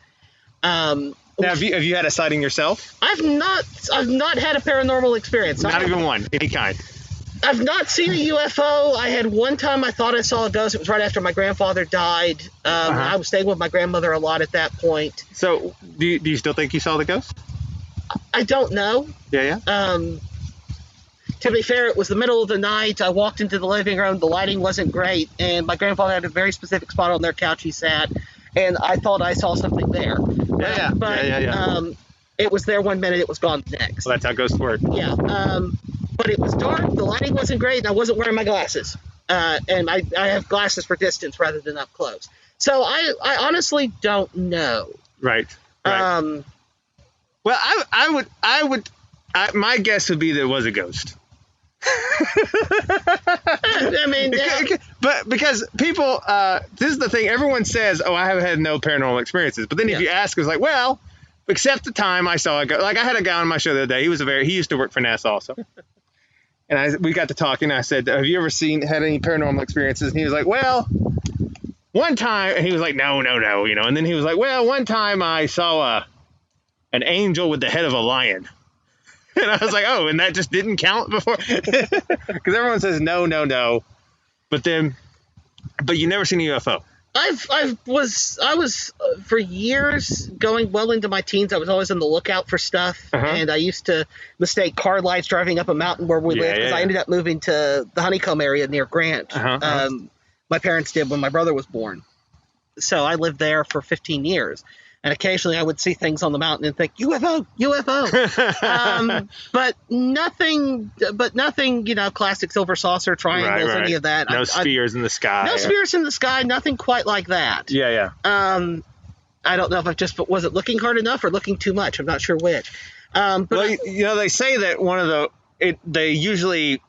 Now, have you had a sighting yourself? I've not had a paranormal experience. Not even one, any kind. I've not seen a UFO. I had one time I thought I saw a ghost. It was right after my grandfather died. I was staying with my grandmother a lot at that point. So, do you still think you saw the ghost? I don't know. Yeah. To be fair, it was the middle of the night. I walked into the living room. The lighting wasn't great, and my grandfather had a very specific spot on their couch he sat, and I thought I saw something there. Yeah. It was there 1 minute, it was gone the next. Well, that's how ghosts work. Yeah. But it was dark, the lighting wasn't great, and I wasn't wearing my glasses. And I have glasses for distance rather than up close. So I honestly don't know. Right. Well, my guess would be that it was a ghost. I mean, but because people, this is the thing, everyone says, I have had no paranormal experiences. But then if you ask, it's like, well, except the time I saw a ghost. Like, I had a guy on my show the other day. He used to work for NASA also. And we got to talking. I said, have you ever had any paranormal experiences? And he was like, well, one time. And he was like, no. And then he was like, well, one time I saw an angel with the head of a lion. And I was like, and that just didn't count before? Because everyone says no. But you never seen a UFO. I was for years, going well into my teens, I was always on the lookout for stuff. And I used to mistake car lights driving up a mountain where we lived, because I ended up moving to the Honeycomb area near Grant. My parents did when my brother was born. So I lived there for 15 years. And occasionally I would see things on the mountain and think, UFO. But nothing, classic silver saucer triangles, any of that. No spheres in the sky. No spheres in the sky, nothing quite like that. Yeah. I don't know if was it looking hard enough or looking too much? I'm not sure which. But they say that they usually,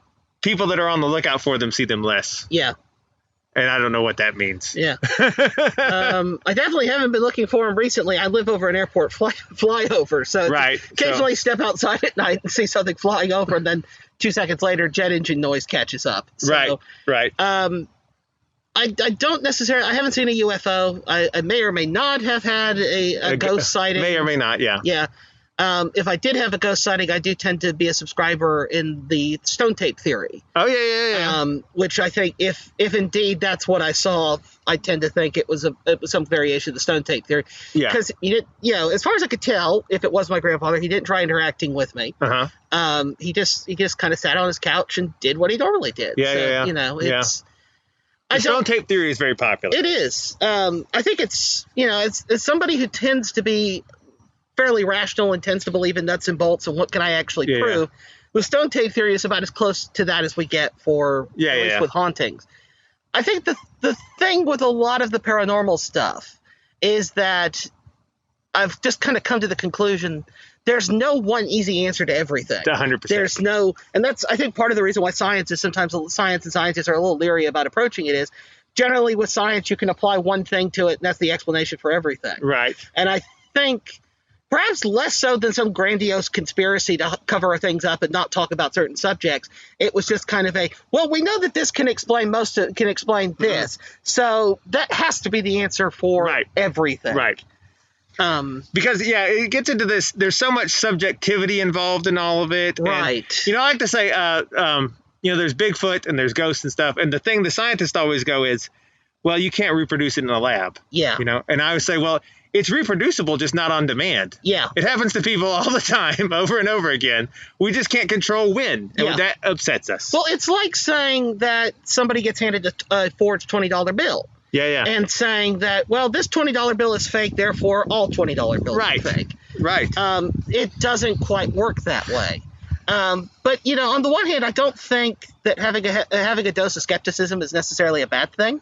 people that are on the lookout for them see them less. Yeah. And I don't know what that means. Yeah. I definitely haven't been looking for them recently. I live over an airport flyover, so occasionally step outside at night and see something flying over, and then 2 seconds later, jet engine noise catches up. So, right. I don't necessarily. I haven't seen a UFO. I may or may not have had a ghost sighting. May or may not. Yeah. Yeah. If I did have a ghost sighting, I do tend to be a subscriber in the stone tape theory. Oh, yeah. Which I think, if indeed that's what I saw, I tend to think it was some variation of the stone tape theory. Yeah. Because as far as I could tell, if it was my grandfather, he didn't try interacting with me. He just kind of sat on his couch and did what he normally did. Yeah. It's. The stone tape theory is very popular. It is. I think it's somebody who tends to be fairly rational and tends to believe in nuts and bolts and what can I actually prove. The stone tape theory is about as close to that as we get at least with hauntings. I think the thing with a lot of the paranormal stuff is that I've just kind of come to the conclusion there's no one easy answer to everything. 100%. There's no, and that's, I think, part of the reason why science and scientists are a little leery about approaching it is generally with science you can apply one thing to it and that's the explanation for everything. Right. And I think perhaps less so than some grandiose conspiracy to cover things up and not talk about certain subjects. It was just kind of we know that this can explain this. So that has to be the answer for everything. Right. Because it gets into this. There's so much subjectivity involved in all of it. Right. And, I like to say, there's Bigfoot and there's ghosts and stuff. And the thing the scientists always go is, well, you can't reproduce it in a lab. Yeah. And I would say, well, it's reproducible, just not on demand. Yeah. It happens to people all the time, over and over again. We just can't control when. And that upsets us. Well, it's like saying that somebody gets handed a forged $20 bill. Yeah. And saying that, well, this $20 bill is fake, therefore all $20 bills are fake. Right. It doesn't quite work that way. But, on the one hand, I don't think that having a dose of skepticism is necessarily a bad thing.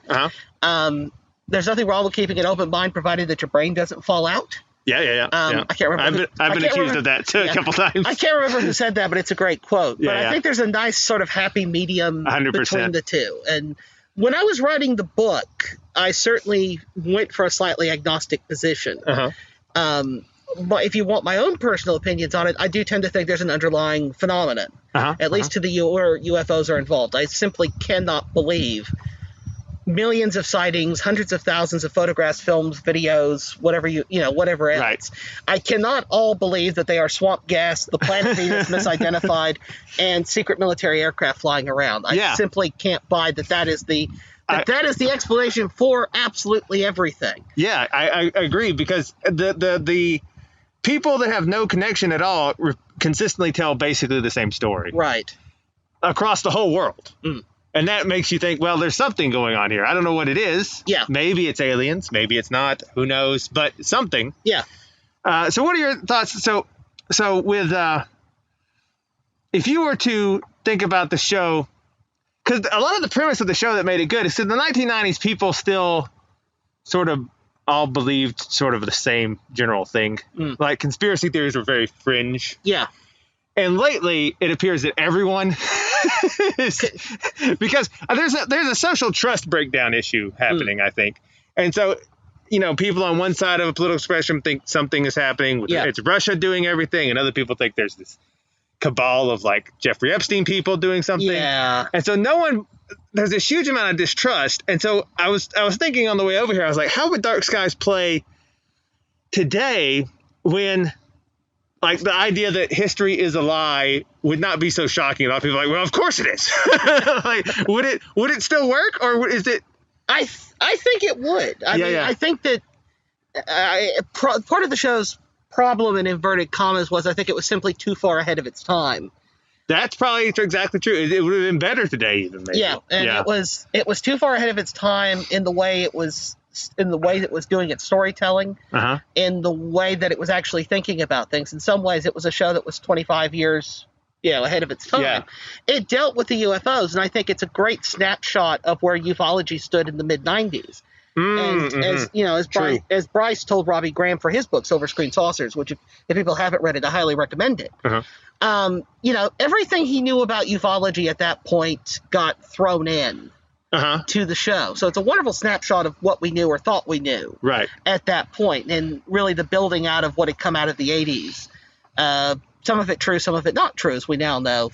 There's nothing wrong with keeping an open mind, provided that your brain doesn't fall out. Yeah. I can't remember. I've been accused of that too a couple times. I can't remember who said that, but it's a great quote. But Yeah. I think there's a nice sort of happy medium 100%. between the two. And when I was writing the book, I certainly went for a slightly agnostic position. But if you want my own personal opinions on it, I do tend to think there's an underlying phenomenon, at least to the where UFOs are involved. I simply cannot believe millions of sightings, hundreds of thousands of photographs, films, videos, whatever else. Right. I cannot all believe that they are swamp gas, the planet Venus misidentified, and secret military aircraft flying around. I simply can't buy that is the explanation for absolutely everything. Yeah, I agree, because the people that have no connection at all consistently tell basically the same story. Right. Across the whole world. And that makes you think, well, there's something going on here. I don't know what it is. Yeah. Maybe it's aliens. Maybe it's not. Who knows? But something. Yeah. So what are your thoughts? So with if you were to think about the show, because a lot of the premise of the show that made it good is in the 1990s, people still sort of all believed sort of the same general thing. Like conspiracy theories were very fringe. Yeah. And lately, it appears that everyone is, because there's a social trust breakdown issue happening, I think. And so, people on one side of a political spectrum think something is happening. It's Russia doing everything, and other people think there's this cabal of like Jeffrey Epstein people doing something. Yeah. And so there's this huge amount of distrust. And so I was thinking on the way over here, I was like, how would Dark Skies play today when, like, the idea that history is a lie would not be so shocking? A lot of people are like, well, of course it is. Like, would it still work, or is it? I think it would. I think that part of the show's problem, in inverted commas, was I think it was simply too far ahead of its time. That's probably exactly true. It would have been better today, even maybe. Yeah, and it was too far ahead of its time in the way it was doing its storytelling, in the way that it was actually thinking about things. In some ways, it was a show that was 25 years, ahead of its time. Yeah. It dealt with the UFOs, and I think it's a great snapshot of where ufology stood in the mid 90s. And as Bryce told Robbie Graham for his book Silver Screen Saucers, which if people haven't read it, I highly recommend it. Everything he knew about ufology at that point got thrown in to the show. So it's a wonderful snapshot of what we knew or thought we knew at that point, and really the building out of what had come out of the 80s. Some of it true, some of it not true, as we now know,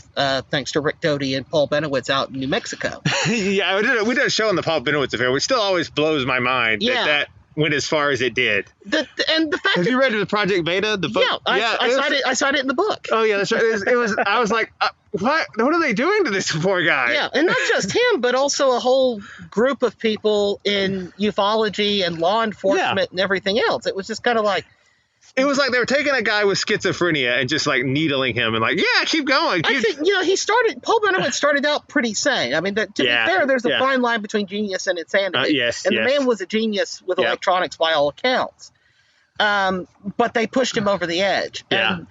thanks to Rick Doty and Paul Benowitz out in New Mexico. Yeah, we did a show on the Paul Benowitz affair, which still always blows my mind that went as far as it did. The fact Have you read the Project Beta? The book? Yeah, I cited it in the book. Oh yeah, that's right. It was. I was like, what are they doing to this poor guy? Yeah, and not just him, but also a whole group of people in ufology and law enforcement and everything else. It was just kind of like. It was like they were taking a guy with schizophrenia and just like needling him and like, keep going. I think, Paul Benowitz started out pretty sane. I mean, to be fair, there's a fine line between genius and insanity. The man was a genius with electronics by all accounts. But they pushed him over the edge. Yeah. And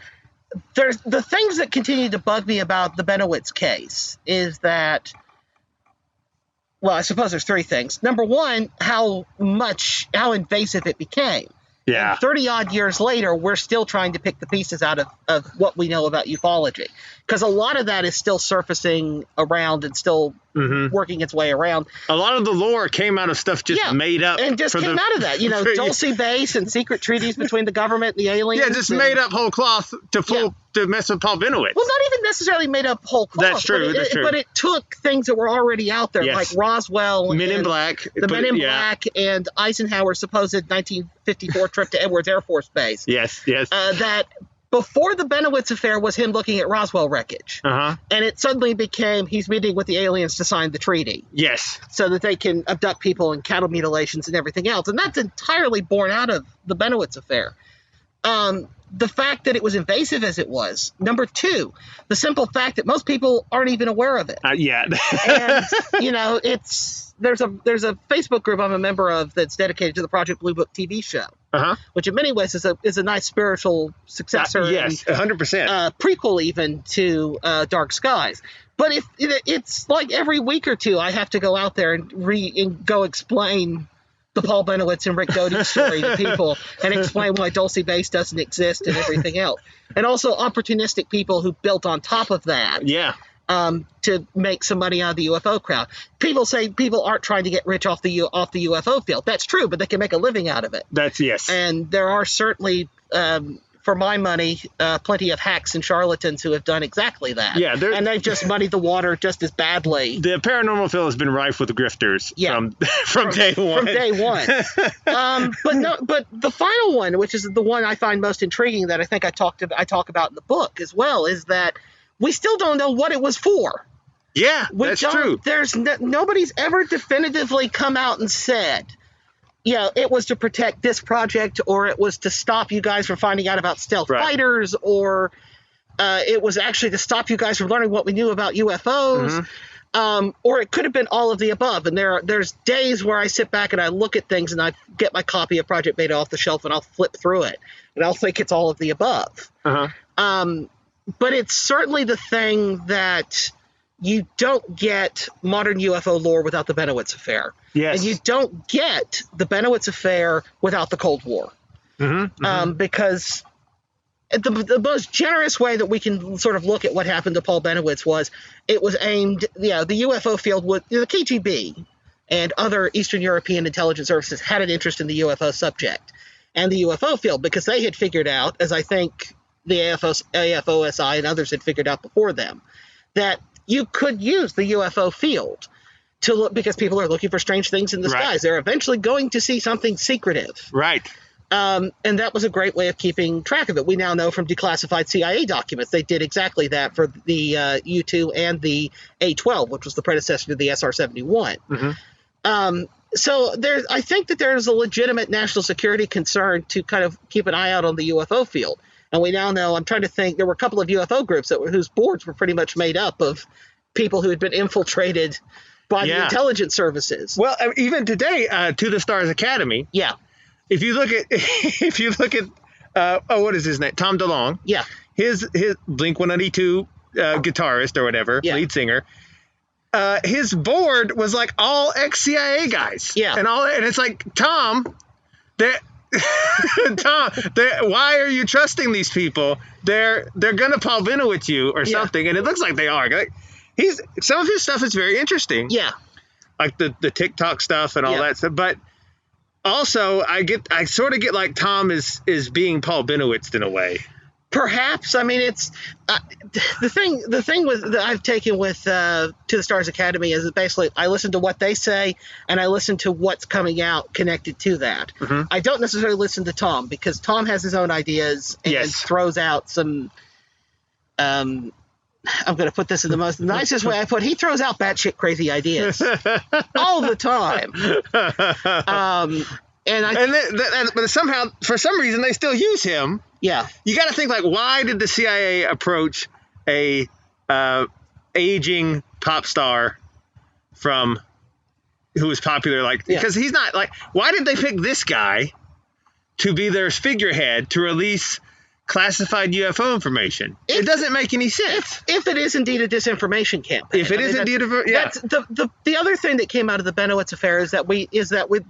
there's the things that continue to bug me about the Benowitz case is that, well, I suppose there's three things. Number one, how invasive it became. Yeah. 30-odd years later, we're still trying to pick the pieces out of what we know about ufology. Because a lot of that is still surfacing around and still working its way around. A lot of the lore came out of stuff just made up. And just came out of that. Dulce Base and secret treaties between the government and the aliens. Yeah, just made up whole cloth to mess with Paul Benowitz. Well, not even necessarily made up whole cloth. That's true. But it took things that were already out there, like Roswell. Men in Black. The Men in Black and Eisenhower's supposed 1954 trip to Edwards Air Force Base. Yes. That before the Benowitz affair was him looking at Roswell wreckage. And it suddenly became he's meeting with the aliens to sign the treaty. Yes. So that they can abduct people and cattle mutilations and everything else. And that's entirely born out of the Benowitz affair. The fact that it was invasive as it was. Number two, the simple fact that most people aren't even aware of it. And, it's there's a Facebook group I'm a member of that's dedicated to the Project Blue Book TV show, which in many ways is a nice spiritual successor. Yes, 100%. Prequel even to Dark Skies. But if it's like every week or two, I have to go out there and go explain the Paul Benowitz and Rick Doty story to people and explain why Dulce Base doesn't exist and everything else. And also opportunistic people who built on top of that. Yeah. To make some money out of the UFO crowd. People say people aren't trying to get rich off the UFO field. That's true, but they can make a living out of it. Yes. And there are certainly, for my money, plenty of hacks and charlatans who have done exactly that. Yeah, and they've just muddied the water just as badly. The paranormal field has been rife with grifters from day one. From day one. But the final one, which is the one I find most intriguing, that I think I talk about in the book as well, is that we still don't know what it was for. Yeah, that's true. There's nobody's ever definitively come out and said, it was to protect this project, or it was to stop you guys from finding out about stealth fighters, or it was actually to stop you guys from learning what we knew about UFOs, or it could have been all of the above. And there's days where I sit back and I look at things and I get my copy of Project Beta off the shelf and I'll flip through it and I'll think it's all of the above. But it's certainly the thing that you don't get modern UFO lore without the Benowitz affair. Yes. And you don't get the Benowitz affair without the Cold War. Because the most generous way that we can sort of look at what happened to Paul Benowitz was it was aimed, the UFO field, the KGB and other Eastern European intelligence services had an interest in the UFO subject and the UFO field because they had figured out, as I think the AFOSI and others had figured out before them, that you could use the UFO field to look, because people are looking for strange things in the skies. They're eventually going to see something secretive. Right. And that was a great way of keeping track of it. We now know from declassified CIA documents they did exactly that for the U-2 and the A-12, which was the predecessor to the SR-71. So I think that there's a legitimate national security concern to kind of keep an eye out on the UFO field. And we now know, I'm trying to think, there were a couple of UFO groups whose boards were pretty much made up of people who had been infiltrated by the intelligence services. Well, even today, To the Stars Academy. Yeah. If you look at, what is his name? Tom DeLonge. Yeah. His Blink-182 guitarist or whatever, lead singer. His board was like all ex-CIA guys. Yeah. And it's like, Tom, why are you trusting these people? They're gonna Paul Benowitz you or something, and it looks like they are. Like, some of his stuff is very interesting. Yeah, like the TikTok stuff and all that stuff. But also, I sort of get like Tom is being Paul Benowitz in a way. Perhaps. I mean, it's the thing that I've taken with To the Stars Academy is that basically I listen to what they say and I listen to what's coming out connected to that. I don't necessarily listen to Tom because Tom has his own ideas and throws out some. I'm going to put this in the most nicest way I put. He throws out batshit crazy ideas all the time. But somehow, for some reason, they still use him. Yeah. You got to think, like, why did the CIA approach a aging pop star who was popular? Because he's not, like, why did they pick this guy to be their figurehead to release classified UFO information? It doesn't make any sense. If it is indeed a disinformation campaign. If it is indeed that's the other thing that came out of the Benowitz affair is that with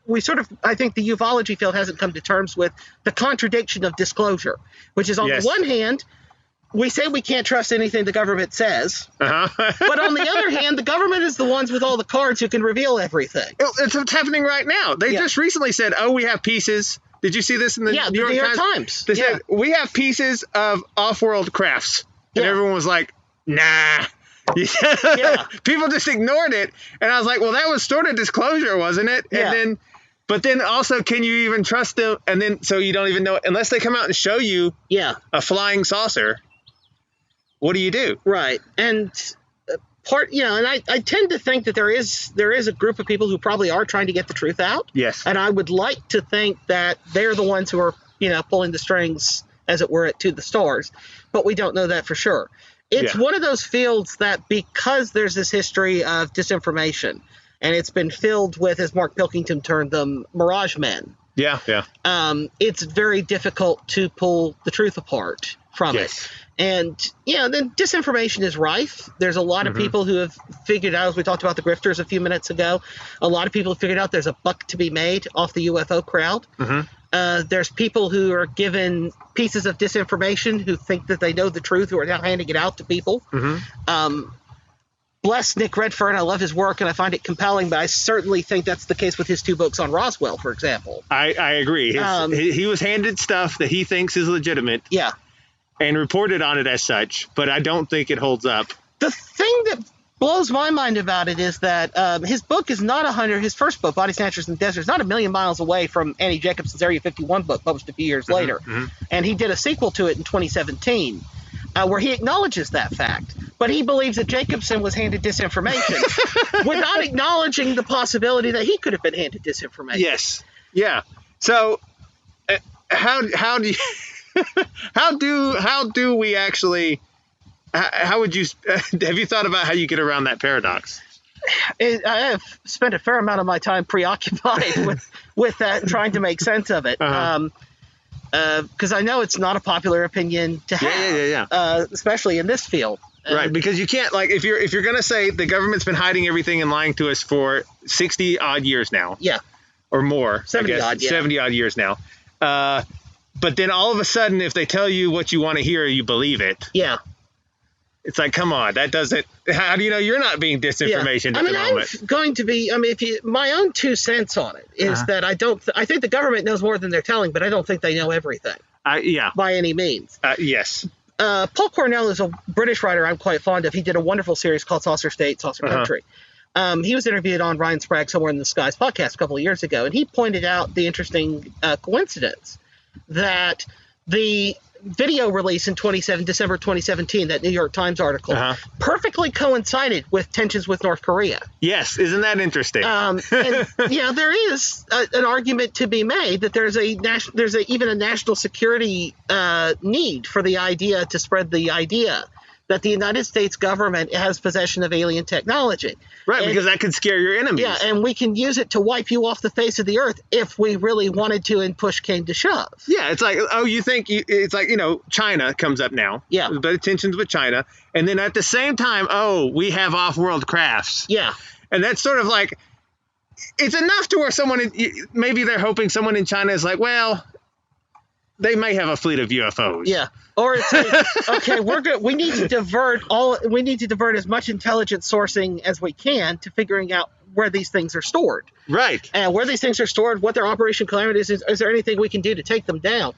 we sort of, I think the ufology field hasn't come to terms with the contradiction of disclosure, which is on the one hand, we say we can't trust anything the government says, but on the other hand, the government is the ones with all the cards who can reveal everything. It's what's happening right now. They just recently said, we have pieces. Did you see this in the New York Times? They said, we have pieces of off-world crafts. And everyone was like, nah. People just ignored it. And I was like, well, that was sort of disclosure, wasn't it? And but then also, can you even trust them? And then, so you don't even know, unless they come out and show you a flying saucer, what do you do? Right. And and I tend to think that there is a group of people who probably are trying to get the truth out. Yes. And I would like to think that they're the ones who are, pulling the strings, as it were, To the Stars. But we don't know that for sure. It's one of those fields that, because there's this history of disinformation, and it's been filled with, as Mark Pilkington termed them, mirage men. Yeah. It's very difficult to pull the truth apart from it. And, then disinformation is rife. There's a lot of people who have figured out, as we talked about the grifters a few minutes ago, a lot of people have figured out there's a buck to be made off the UFO crowd. There's people who are given pieces of disinformation who think that they know the truth, who are now handing it out to people. Bless Nick Redfern. I love his work, and I find it compelling, but I certainly think that's the case with his 2 books on Roswell, for example. I agree. He was handed stuff that he thinks is legitimate. Yeah. And reported on it as such, but I don't think it holds up. The thing that blows my mind about it is that his book is not his first book, Body Snatchers in the Desert, is not a million miles away from Annie Jacobson's Area 51 book, published a few years later. And he did a sequel to it in 2017, where he acknowledges that fact. But he believes that Jacobson was handed disinformation without acknowledging the possibility that he could have been handed disinformation. Yes. Yeah. So how do you... how do we actually? How would you? Have you thought about how you get around that paradox? I have spent a fair amount of my time preoccupied with that and trying to make sense of it. Because I know it's not a popular opinion to have, especially in this field. Right, because you can't, like, if you're going to say the government's been hiding everything and lying to us for 60 odd years now, or more, 70 odd, 70 odd years now. But then all of a sudden, if they tell you what you want to hear, you believe it. Yeah. It's like, come on, that doesn't. How do you know you're not being disinformation at the moment? I'm going to be. My own 2 cents on it is that I think the government knows more than they're telling, but I don't think they know everything. By any means. Yes. Paul Cornell is a British writer I'm quite fond of. He did a wonderful series called Saucer State, Saucer Country. He was interviewed on Ryan Sprague Somewhere in the Skies podcast a couple of years ago, and he pointed out the interesting coincidence that the video release in December 2017, that New York Times article, perfectly coincided with tensions with North Korea. Yes, isn't that interesting? And there is an argument to be made that there's even a national security need for the idea to spread the idea that the United States government has possession of alien technology. Right, because that could scare your enemies. Yeah, and we can use it to wipe you off the face of the earth if we really wanted to and push came to shove. Yeah, it's like, it's like, China comes up now. Yeah. But tensions with China. And then at the same time, we have off-world crafts. Yeah. And that's sort of like, it's enough to where maybe they're hoping someone in China is like, well, they may have a fleet of UFOs. Yeah. Or it's like, okay, we need to divert as much intelligence sourcing as we can to figuring out where these things are stored. Right. And where these things are stored, what their Operation Calamity is there anything we can do to take them down?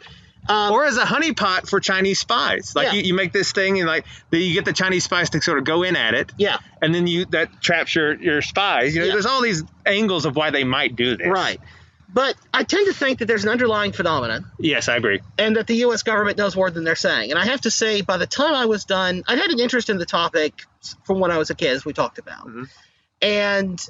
Or as a honeypot for Chinese spies. Like you make this thing and you get the Chinese spies to sort of go in at it. Yeah. And then that traps your spies. There's all these angles of why they might do this. Right. But I tend to think that there's an underlying phenomenon. Yes, I agree. And that the U.S. government knows more than they're saying. And I have to say, by the time I was done, I had an interest in the topic from when I was a kid, as we talked about. And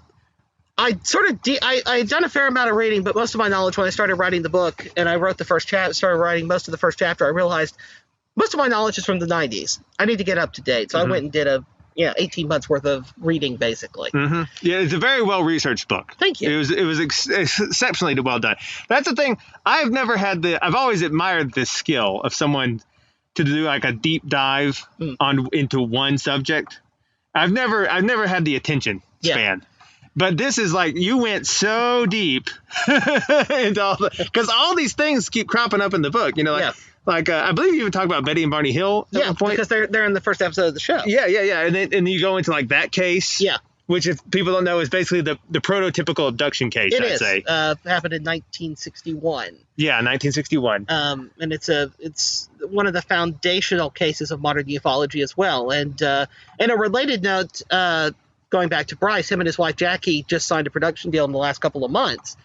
I I had done a fair amount of reading, but most of my knowledge when I started writing the book, and I wrote started writing most of the first chapter, I realized most of my knowledge is from the 90s. I need to get up to date. So I went and did 18 months worth of reading, basically. Yeah, it's a very well-researched book. Thank you. It was exceptionally well done. That's the thing. I've always admired this skill of someone to do like a deep dive into one subject. I've never had the attention span. But this is like, you went so deep into because all these things keep cropping up in the book, Like, I believe you even talk about Betty and Barney Hill at one point. Because they're in the first episode of the show. Yeah. And then you go into like that case. Yeah. Which, if people don't know, is basically the prototypical abduction case, I'd say. Happened in 1961. Yeah, 1961. And it's one of the foundational cases of modern ufology as well. And in a related note, going back to Bryce, him and his wife Jackie just signed a production deal in the last couple of months.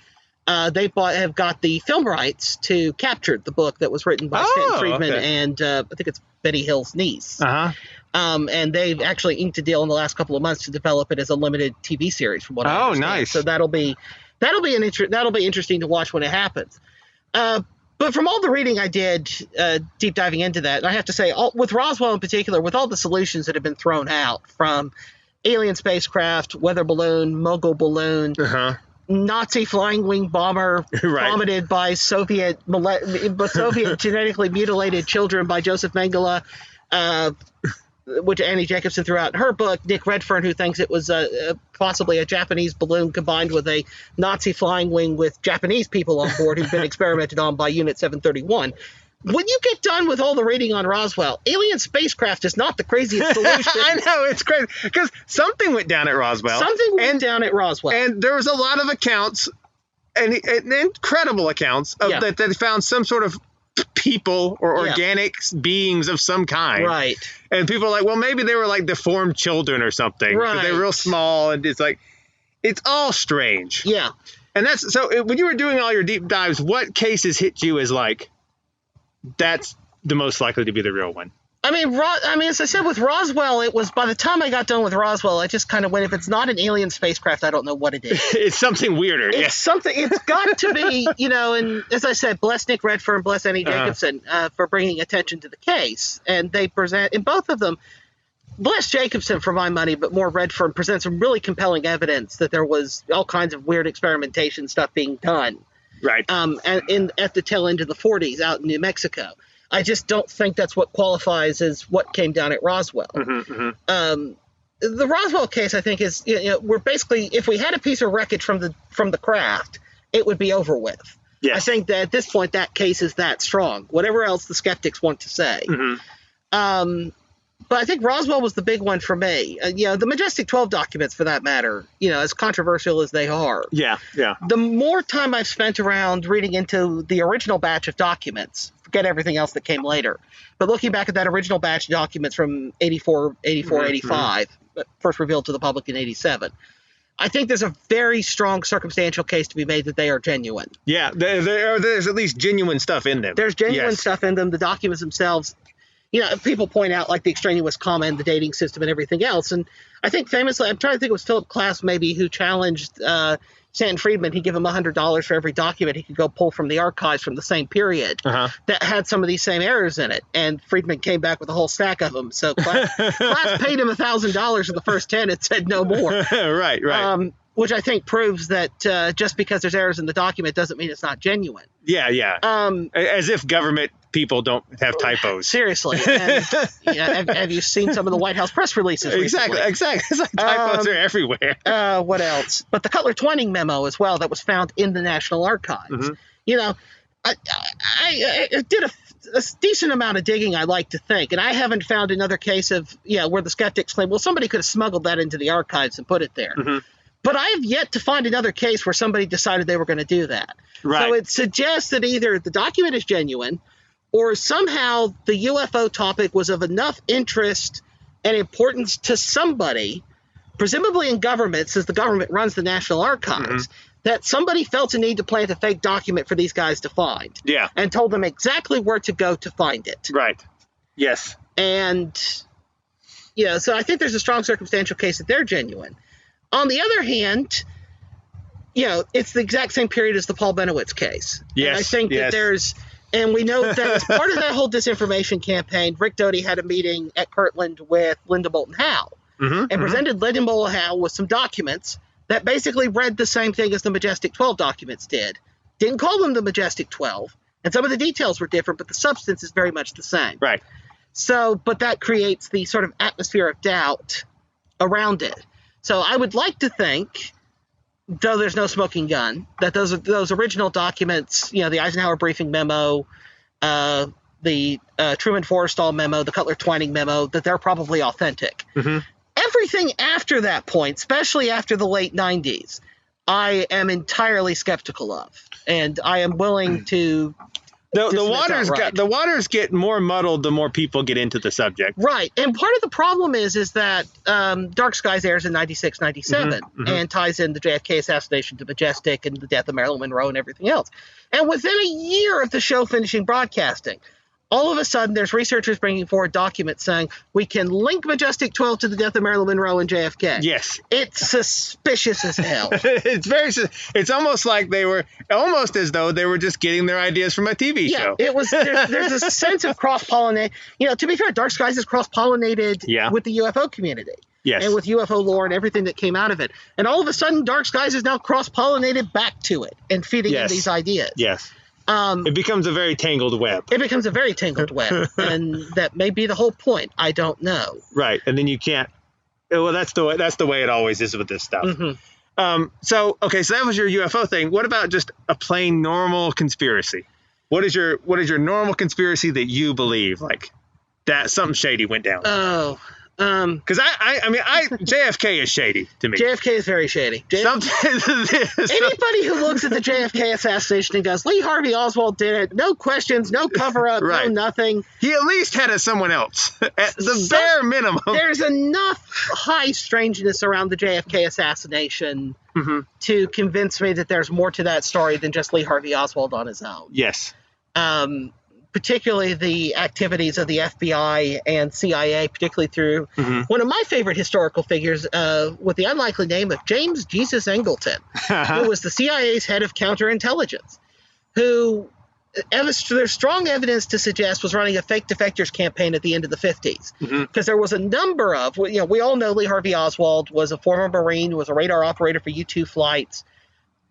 They have got the film rights to Captured, the book that was written by Stanton Friedman and I think it's Betty Hill's niece. And they've actually inked a deal in the last couple of months to develop it as a limited TV series, from what I understand. Nice. So that'll be interesting to watch when it happens. But from all the reading I did, deep diving into that, and I have to say, with Roswell in particular, with all the solutions that have been thrown out from alien spacecraft, weather balloon, mogul balloon, Nazi flying wing bomber vomited by Soviet genetically mutilated children by Joseph Mengele, which Annie Jacobsen threw out in her book. Nick Redfern, who thinks it was possibly a Japanese balloon combined with a Nazi flying wing with Japanese people on board who've been experimented on by Unit 731. When you get done with all the reading on Roswell, alien spacecraft is not the craziest solution. I know, it's crazy. Because something went down at Roswell. And there was a lot of accounts, and incredible accounts, of that they found some sort of people or organic beings of some kind. Right. And people are like, well, maybe they were like deformed children or something. Right. They're real small, and it's like, it's all strange. Yeah. And that's, so when you were doing all your deep dives, what cases hit you as like, that's the most likely to be the real one? I mean, as I said, with Roswell, it was, by the time I got done with Roswell, I just kind of went, if it's not an alien spacecraft, I don't know what it is. It's something weirder. It's got to be, and as I said, bless Nick Redfern, bless Annie Jacobsen for bringing attention to the case. And they present, in both of them, bless Jacobsen for my money, but more Redfern presents some really compelling evidence that there was all kinds of weird experimentation stuff being done. Right. At the tail end of the 40s out in New Mexico. I just don't think that's what qualifies as what came down at Roswell. The Roswell case, I think, is, we're basically, if we had a piece of wreckage from the craft, it would be over with. Yes. I think that at this point, that case is that strong. Whatever else the skeptics want to say. But I think Roswell was the big one for me. The Majestic 12 documents, for that matter, as controversial as they are. Yeah. The more time I've spent around reading into the original batch of documents, forget everything else that came later, but looking back at that original batch of documents from 85, first revealed to the public in 87, I think there's a very strong circumstantial case to be made that they are genuine. Yeah, there's at least genuine stuff in them. There's genuine stuff in them. The documents themselves, people point out like the extraneous comment, the dating system, and everything else. And I think famously, I'm trying to think it was Philip Klass maybe who challenged Stanton Friedman. He'd give him $100 for every document he could go pull from the archives from the same period that had some of these same errors in it. And Friedman came back with a whole stack of them. So Klass paid him $1,000 for the first 10 and said no more. Right. Which I think proves that just because there's errors in the document doesn't mean it's not genuine. Yeah. As if government people don't have typos. Seriously. And, have you seen some of the White House press releases recently? Exactly. It's like typos are everywhere. What else? But the Cutler Twining memo as well that was found in the National Archives. I did a decent amount of digging, I like to think, and I haven't found another case of where the skeptics claim, well, somebody could have smuggled that into the archives and put it there. But I have yet to find another case where somebody decided they were going to do that. Right. So it suggests that either the document is genuine or somehow the UFO topic was of enough interest and importance to somebody, presumably in government, since the government runs the National Archives, that somebody felt a need to plant a fake document for these guys to find. Yeah. And told them exactly where to go to find it. Right. Yes. And, so I think there's a strong circumstantial case that they're genuine. On the other hand, it's the exact same period as the Paul Benowitz case. Yes. And I think that there's, and we know that as part of that whole disinformation campaign, Rick Doty had a meeting at Kirtland with Linda Moulton Howe and presented Linda Moulton Howe with some documents that basically read the same thing as the Majestic 12 documents did. Didn't call them the Majestic 12, and some of the details were different, but the substance is very much the same. Right. So, but that creates the sort of atmosphere of doubt around it. So I would like to think, though there's no smoking gun, that those original documents, the Eisenhower briefing memo, the Truman Forrestal memo, the Cutler Twining memo, that they're probably authentic. Everything after that point, especially after the late 90s, I am entirely skeptical of, and I am willing to. The waters get more muddled the more people get into the subject. Right. And part of the problem is that Dark Skies airs in 96, 97 and ties in the JFK assassination to Majestic and the death of Marilyn Monroe and everything else. And within a year of the show finishing broadcasting, all of a sudden, there's researchers bringing forward documents saying we can link Majestic 12 to the death of Marilyn Monroe and JFK. Yes. It's suspicious as hell. It's almost like almost as though they were just getting their ideas from a TV show. It was. There's a sense of cross-pollinate. To be fair, Dark Skies is cross-pollinated with the UFO community. Yes. And with UFO lore and everything that came out of it. And all of a sudden, Dark Skies is now cross-pollinated back to it and feeding in these ideas. Yes. It becomes a very tangled web. It becomes a very tangled web, and that may be the whole point. I don't know. Right, and then you can't. Well, that's the way it always is with this stuff. Mm-hmm. So that was your UFO thing. What about just a plain normal conspiracy? What is your normal conspiracy that you believe like that something shady went down? Oh. Because JFK is shady to me. JFK is very shady. Anybody who looks at the JFK assassination and goes, Lee Harvey Oswald did it, no questions, no cover-up, no nothing. He at least had someone else, at the bare minimum. There's enough high strangeness around the JFK assassination to convince me that there's more to that story than just Lee Harvey Oswald on his own. Yes. Particularly the activities of the FBI and CIA, particularly through one of my favorite historical figures with the unlikely name of James Jesus Angleton, who was the CIA's head of counterintelligence, who there's strong evidence to suggest was running a fake defectors campaign at the end of the 50s. Because there was a number of, we all know Lee Harvey Oswald was a former Marine, was a radar operator for U-2 flights,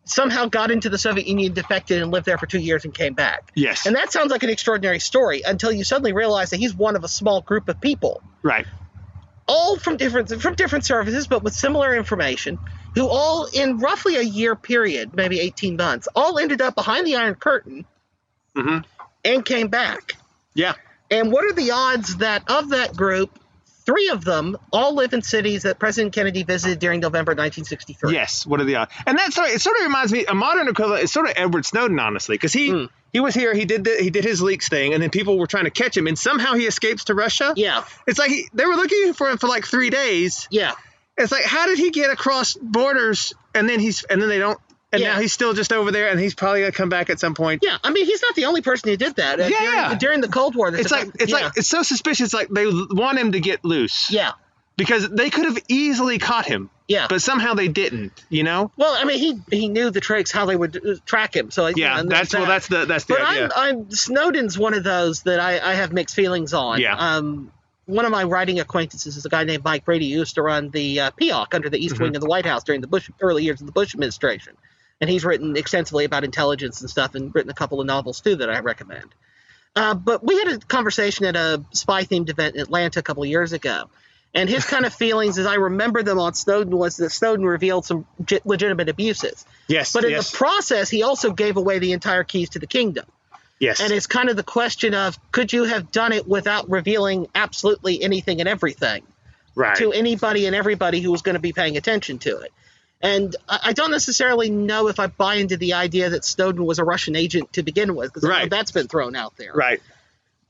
somehow got into the Soviet Union, defected, and lived there for 2 years and came back. Yes. And that sounds like an extraordinary story until you suddenly realize that he's one of a small group of people. Right. All from different services, but with similar information, who all in roughly a year period, maybe 18 months, all ended up behind the Iron Curtain and came back. Yeah. And what are the odds that of that group, 3 of them all live in cities that President Kennedy visited during November 1963. Yes, what are the odds? And it sort of reminds me, a modern equivalent is sort of Edward Snowden, honestly, because he was here, he did his leaks thing, and then people were trying to catch him, and somehow he escapes to Russia. Yeah. It's like they were looking for him for like 3 days. Yeah. It's like, how did he get across borders, and then they don't, and now he's still just over there, and he's probably going to come back at some point. Yeah, I mean, he's not the only person who did that. During the Cold War. It's so suspicious, like they want him to get loose. Yeah. Because they could have easily caught him. Yeah. But somehow they didn't, Well, I mean, he knew the tricks, how they would track him. So that's the but idea. Snowden's one of those that I have mixed feelings on. Yeah. One of my writing acquaintances is a guy named Mike Brady, who used to run the PIOC under the East Wing of the White House during the early years of the Bush administration. And he's written extensively about intelligence and stuff, and written a couple of novels, too, that I recommend. But we had a conversation at a spy-themed event in Atlanta a couple of years ago. And his kind of feelings, as I remember them on Snowden, was that Snowden revealed some legitimate abuses. Yes. But in the process, he also gave away the entire keys to the kingdom. Yes. And it's kind of the question of, could you have done it without revealing absolutely anything and everything to anybody and everybody who was going to be paying attention to it? And I don't necessarily know if I buy into the idea that Snowden was a Russian agent to begin with, because I know that's been thrown out there. Right.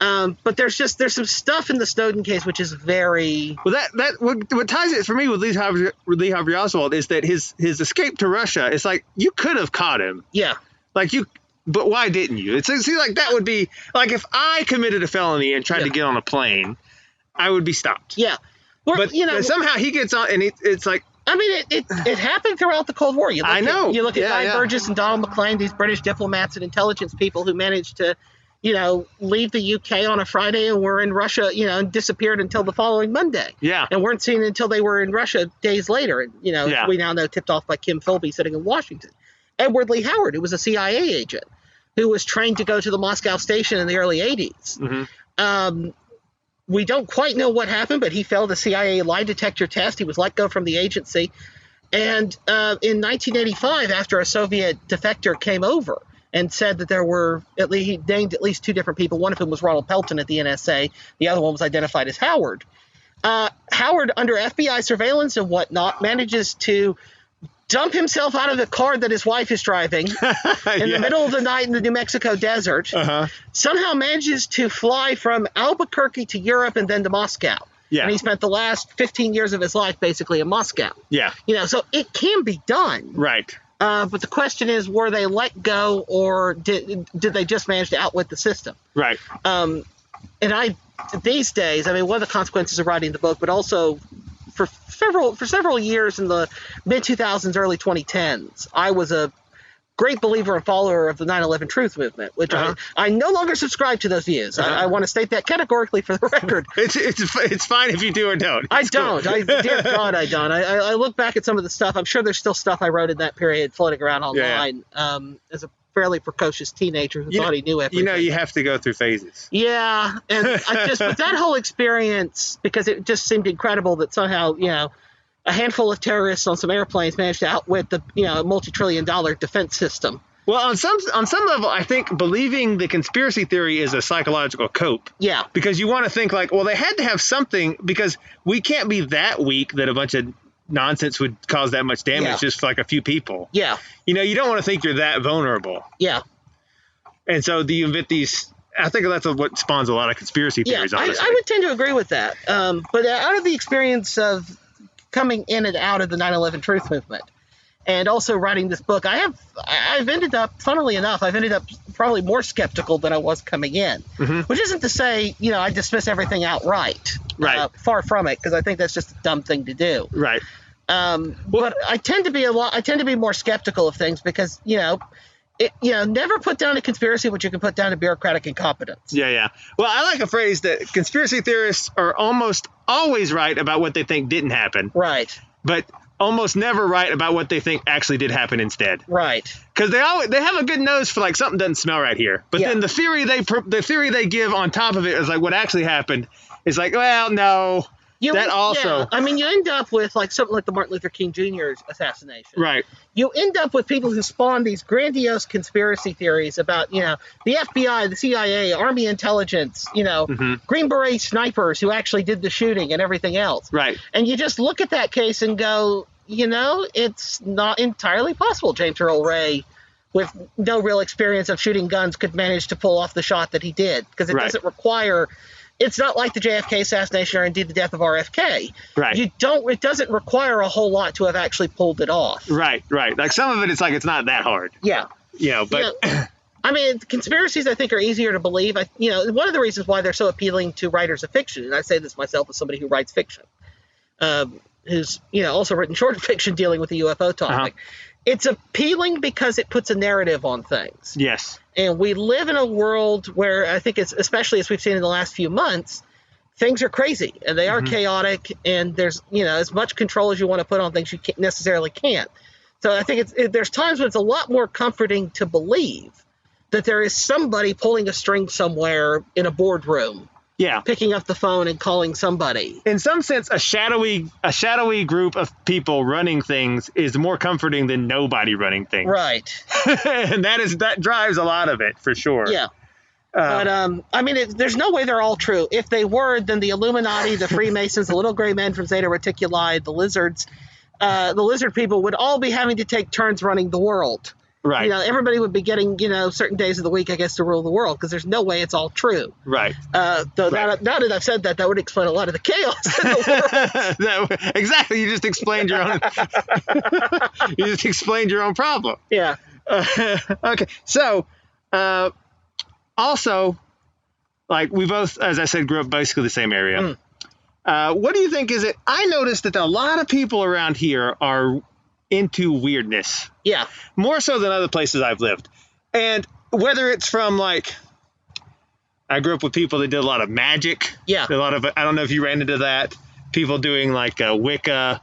But there's some stuff in the Snowden case which is very what ties it for me with Lee Harvey Oswald is that his escape to Russia is like, you could have caught him. Yeah. But why didn't you? It's like that would be like if I committed a felony and tried to get on a plane, I would be stopped. Yeah. But somehow he gets on and it's like, I mean, it happened throughout the Cold War. You look at Guy Burgess and Donald McLean, these British diplomats and intelligence people who managed to, leave the UK on a Friday and were in Russia, and disappeared until the following Monday. Yeah. And weren't seen until they were in Russia days later. And, we now know, tipped off by Kim Philby sitting in Washington. Edward Lee Howard, who was a CIA agent who was trained to go to the Moscow station in the early 80s. We don't quite know what happened, but he failed a CIA lie detector test. He was let go from the agency. And in 1985, after a Soviet defector came over and said that there were, he named at least 2 different people, one of whom was Ronald Pelton at the NSA, the other one was identified as Howard. Howard, under FBI surveillance and whatnot, manages to dump himself out of the car that his wife is driving in the middle of the night in the New Mexico desert, somehow manages to fly from Albuquerque to Europe and then to Moscow. Yeah. And he spent the last 15 years of his life basically in Moscow. Yeah. So it can be done. Right. But the question is, were they let go or did they just manage to outwit the system? Right. these days, I mean, one of the consequences of writing the book, but also for several years in the mid 2000s, early 2010s, I was a great believer and follower of the 9/11 truth movement, which I no longer subscribe to those views. I want to state that categorically for the record. It's fine if you do or don't. I don't. Dear God, I don't. I look back at some of the stuff. I'm sure there's still stuff I wrote in that period floating around online as a fairly precocious teenager who thought he knew everything. You have to go through phases. Yeah, and but that whole experience, because it just seemed incredible that somehow, a handful of terrorists on some airplanes managed to outwit the multi-trillion-dollar defense system. Well, on some level, I think believing the conspiracy theory is a psychological cope. Yeah. Because you want to think like, well, they had to have something, because we can't be that weak that a bunch of nonsense would cause that much damage just for like a few people. Yeah. You don't want to think you're that vulnerable. Yeah. And so you invent these. I think that's what spawns a lot of conspiracy theories. Yeah, I would tend to agree with that. But out of the experience of coming in and out of the 9/11 truth movement, and also writing this book, I've ended up, funnily enough, probably more skeptical than I was coming in. Mm-hmm. Which isn't to say, I dismiss everything outright. Right. Far from it, because I think that's just a dumb thing to do. Right. But I tend to be more skeptical of things because, never put down a conspiracy what you can put down to bureaucratic incompetence. Yeah. Well, I like a phrase that conspiracy theorists are almost always right about what they think didn't happen. Right. But almost never right about what they think actually did happen instead. Right. Because they have a good nose for like something doesn't smell right here. But then the theory they give on top of it is like what actually happened is like, well, no. You end up with like something like the Martin Luther King Jr. assassination. Right. You end up with people who spawn these grandiose conspiracy theories about, the FBI, the CIA, Army intelligence, Green Beret snipers who actually did the shooting and everything else. Right. And you just look at that case and go, it's not entirely possible James Earl Ray, with no real experience of shooting guns, could manage to pull off the shot that he did, because it doesn't require. It's not like the JFK assassination or indeed the death of RFK. Right. It doesn't require a whole lot to have actually pulled it off. Right. Like some of it, it's like it's not that hard. Yeah. But I mean, conspiracies I think are easier to believe. One of the reasons why they're so appealing to writers of fiction, and I say this myself as somebody who writes fiction, who's also written short fiction dealing with the UFO topic. It's appealing because it puts a narrative on things. Yes. And we live in a world where I think it's, especially as we've seen in the last few months, things are crazy and they are chaotic, and there's, as much control as you want to put on things, you necessarily can't. So I think there's times when it's a lot more comforting to believe that there is somebody pulling a string somewhere in a boardroom. Yeah. Picking up the phone and calling somebody. In some sense, a shadowy group of people running things is more comforting than nobody running things. Right. And that drives a lot of it, for sure. Yeah. But, there's no way they're all true. If they were, then the Illuminati, the Freemasons, the little gray men from Zeta Reticuli, the lizards, the lizard people would all be having to take turns running the world. Right. Everybody would be getting, certain days of the week, I guess, to rule the world, because there's no way it's all true. Right. Now that I've said that would explain a lot of the chaos in the world. Exactly. You just explained your own. You just explained your own problem. Yeah. Okay. So, also, like we both, as I said, grew up basically the same area. What do you think is it? I noticed that a lot of people around here are into weirdness. Yeah. More so than other places I've lived. And whether it's from like, I grew up with people that did a lot of magic. Yeah. A lot of, I don't know if you ran into that. People doing like Wicca,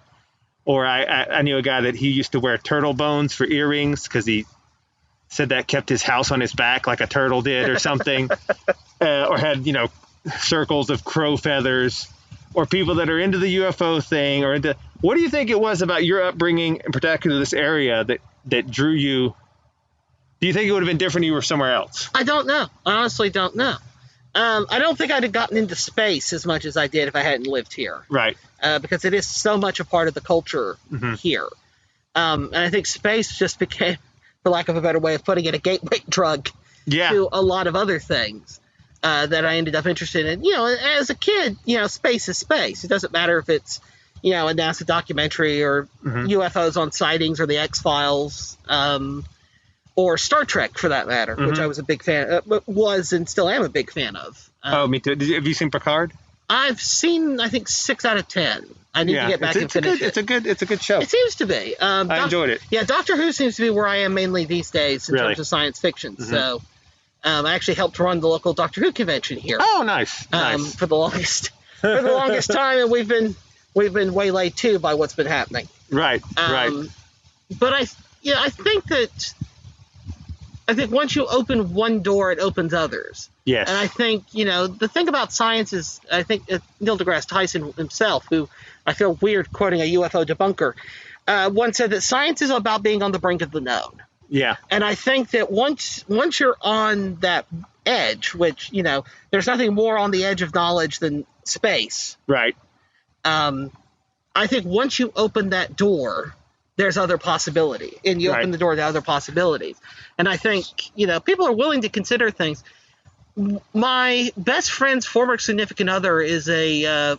or I knew a guy that he used to wear turtle bones for earrings because he said that kept his house on his back like a turtle did or something. Or had, circles of crow feathers. Or people that are into the UFO thing, or into, what do you think it was about your upbringing, in particular this area, that drew you? Do you think it would have been different if you were somewhere else? I don't know. I honestly don't know. I don't think I'd have gotten into space as much as I did if I hadn't lived here. Right. Because it is so much a part of the culture here. And I think space just became, for lack of a better way of putting it, a gateway drug to a lot of other things. That I ended up interested in. As a kid, space is space. It doesn't matter if it's, a NASA documentary or UFOs on sightings or the X-Files. or Star Trek for that matter, which I was a big fan was and still am a big fan of. Me too. Have you seen Picard? I've seen, I think, 6 out of 10. I need to get back and finish it. It's a good show. It seems to be. I enjoyed it. Yeah, Doctor Who seems to be where I am mainly these days in terms of science fiction. So I actually helped run the local Doctor Who convention here. Oh, nice. For the longest time, and we've been waylaid too by what's been happening. Right. But I think once you open one door, it opens others. Yes. And I think, the thing about science is, I think Neil deGrasse Tyson himself, who I feel weird quoting a UFO debunker, once said that science is about being on the brink of the known. Yeah. And I think that once you're on that edge, which, there's nothing more on the edge of knowledge than space. Right. I think once you open that door, there's other possibility, and you open the door to other possibilities. And I think, people are willing to consider things. My best friend's former significant other is a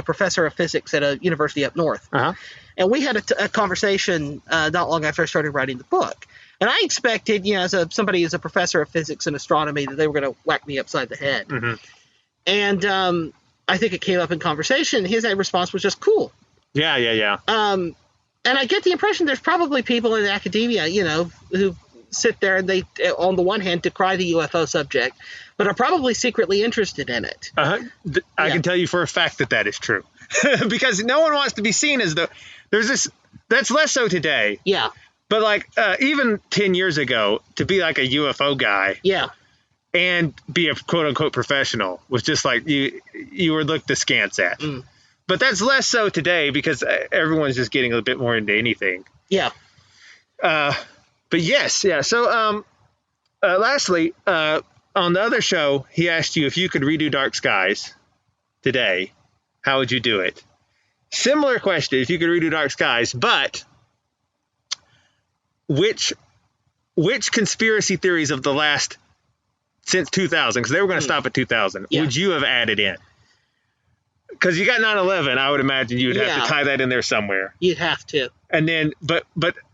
professor of physics at a university up north. And we had a conversation not long after I started writing the book. And I expected, as somebody who's a professor of physics and astronomy, that they were going to whack me upside the head. And I think it came up in conversation. His response was just cool. Yeah. And I get the impression there's probably people in academia, who sit there and they, on the one hand, decry the UFO subject, but are probably secretly interested in it. I can tell you for a fact that is true. Because no one wants to be seen as there's this, that's less so today. Yeah. But even 10 years ago, to be like a UFO guy. Yeah. And be a quote unquote professional was just like you were looked askance at. But that's less so today because everyone's just getting a bit more into anything. Yeah. But yes, yeah. So, lastly, on the other show, he asked you if you could redo Dark Skies today, how would you do it? Similar question, if you could redo Dark Skies, but which conspiracy theories of the last since 2000, because they were going to stop at 2000, would you have added in? Because you got 9/11, I would imagine you would have to tie that in there somewhere. You'd have to. And then, but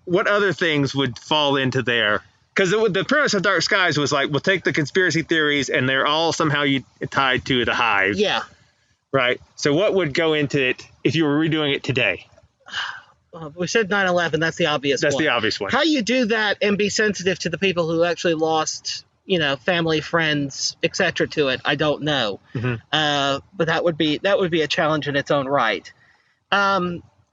what other things would fall into there? Because the premise of Dark Skies was we'll take the conspiracy theories and they're all somehow tied to the hive. Yeah. Right. So what would go into it if you were redoing it today? We said 9/11. That's the obvious one. That's the obvious one. How you do that and be sensitive to the people who actually lost, family, friends, etc. to it, I don't know. But that would be a challenge in its own right.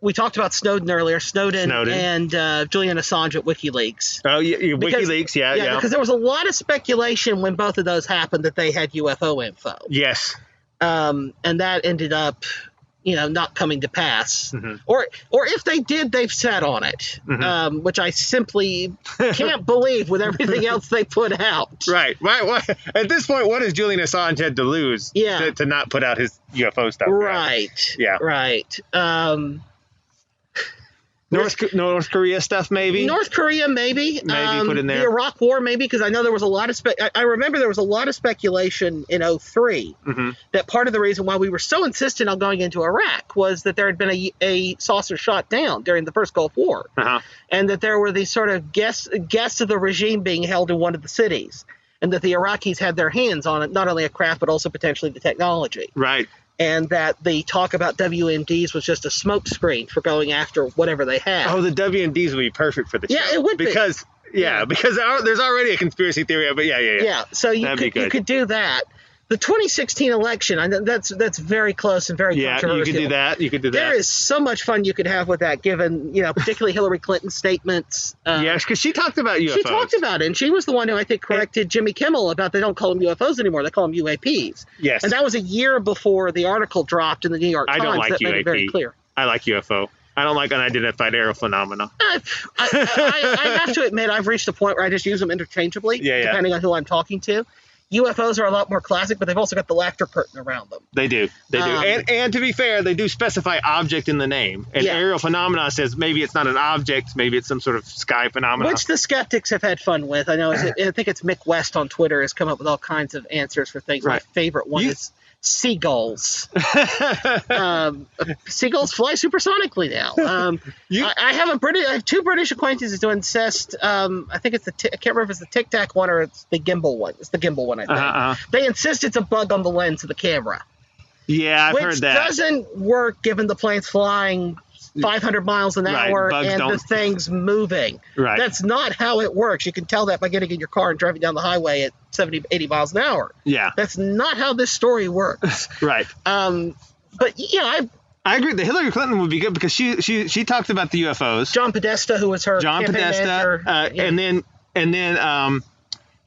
We talked about Snowden earlier. Snowden. And Julian Assange at WikiLeaks. Oh, yeah, WikiLeaks, yeah. Because there was a lot of speculation when both of those happened that they had UFO info. Yes. And that ended up, not coming to pass. Or if they did, they've sat on it, which I simply can't believe with everything else they put out. Right. At this point, what does Julian Assange had to lose to not put out his UFO stuff? Right. Yeah. Right. North Korea stuff, maybe? North Korea, maybe. Maybe put in there. The Iraq War, maybe, because I know there was a lot of I remember there was a lot of speculation in 2003 that part of the reason why we were so insistent on going into Iraq was that there had been a saucer shot down during the first Gulf War, and that there were these sort of guests of the regime being held in one of the cities, and that the Iraqis had their hands on it, not only a craft but also potentially the technology. Right. And that the talk about WMDs was just a smokescreen for going after whatever they had. Oh, the WMDs would be perfect for the show. Yeah, it would because there's already a conspiracy theory. But yeah. So you could do that. The 2016 election, I know that's very close and very controversial. You could do that. There is so much fun you could have with that, given particularly Hillary Clinton's statements. Yes, because she talked about UFOs. She talked about it, and she was the one who I think corrected Jimmy Kimmel about they don't call them UFOs anymore; they call them UAPs. Yes, and that was a year before the article dropped in the New York Times. I don't like that UAP. made it very clear. I like UFO. I don't like unidentified aerial phenomena. I have to admit, I've reached a point where I just use them interchangeably, depending on who I'm talking to. UFOs are a lot more classic, but they've also got the laughter curtain around them. They do. And to be fair, they do specify object in the name. And aerial phenomena says maybe it's not an object, maybe it's some sort of sky phenomenon. Which the skeptics have had fun with. I know. I think it's Mick West on Twitter has come up with all kinds of answers for things. Right. My favorite one is seagulls. Seagulls fly supersonically now. I have two British acquaintances who insist. I think it's I can't remember if it's the Tic Tac one or it's the gimbal one. It's the gimbal one, I think. They insist it's a bug on the lens of the camera. Yeah, I've heard that. Which doesn't work given the plane's flying 500 miles an hour and the thing's moving. Right. That's not how it works. You can tell that by getting in your car and driving down the highway at 70, 80 miles an hour. Yeah. That's not how this story works. Right. But yeah, I agree. The Hillary Clinton would be good because she talked about the UFOs. John Podesta, who was her campaign manager. And then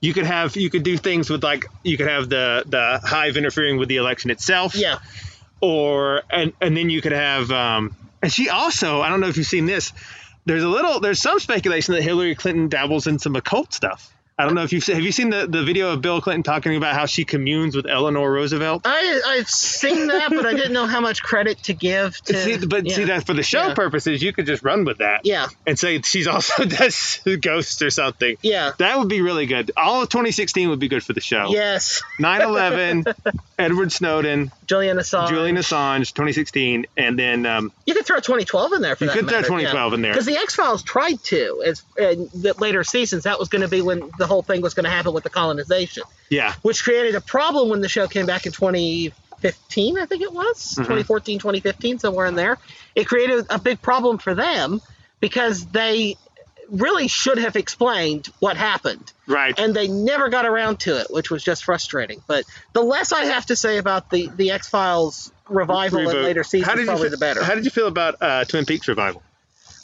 you could do things with, like, you could have the hive interfering with the election itself. Yeah. And then you could have and she also, I don't know if you've seen this, there's some speculation that Hillary Clinton dabbles in some occult stuff. I don't know if have you seen the video of Bill Clinton talking about how she communes with Eleanor Roosevelt? I've seen that, but I didn't know how much credit to give to. See, that for the show purposes, you could just run with that. Yeah. And say she's also does ghosts or something. Yeah. That would be really good. All of 2016 would be good for the show. Yes. 9/11, Edward Snowden, Julian Assange, 2016, and then you could throw 2012 in there for that. You could throw 2012 in there because the X-Files tried to, in the later seasons. That was going to be when the whole thing was going to happen with the colonization. Yeah. Which created a problem when the show came back in 2015, I think it was 2014, 2015, somewhere in there. It created a big problem for them because they really should have explained what happened. Right. And they never got around to it, which was just frustrating. But the less I have to say about the X-Files revival in later seasons, probably the better. How did you feel about Twin Peaks revival?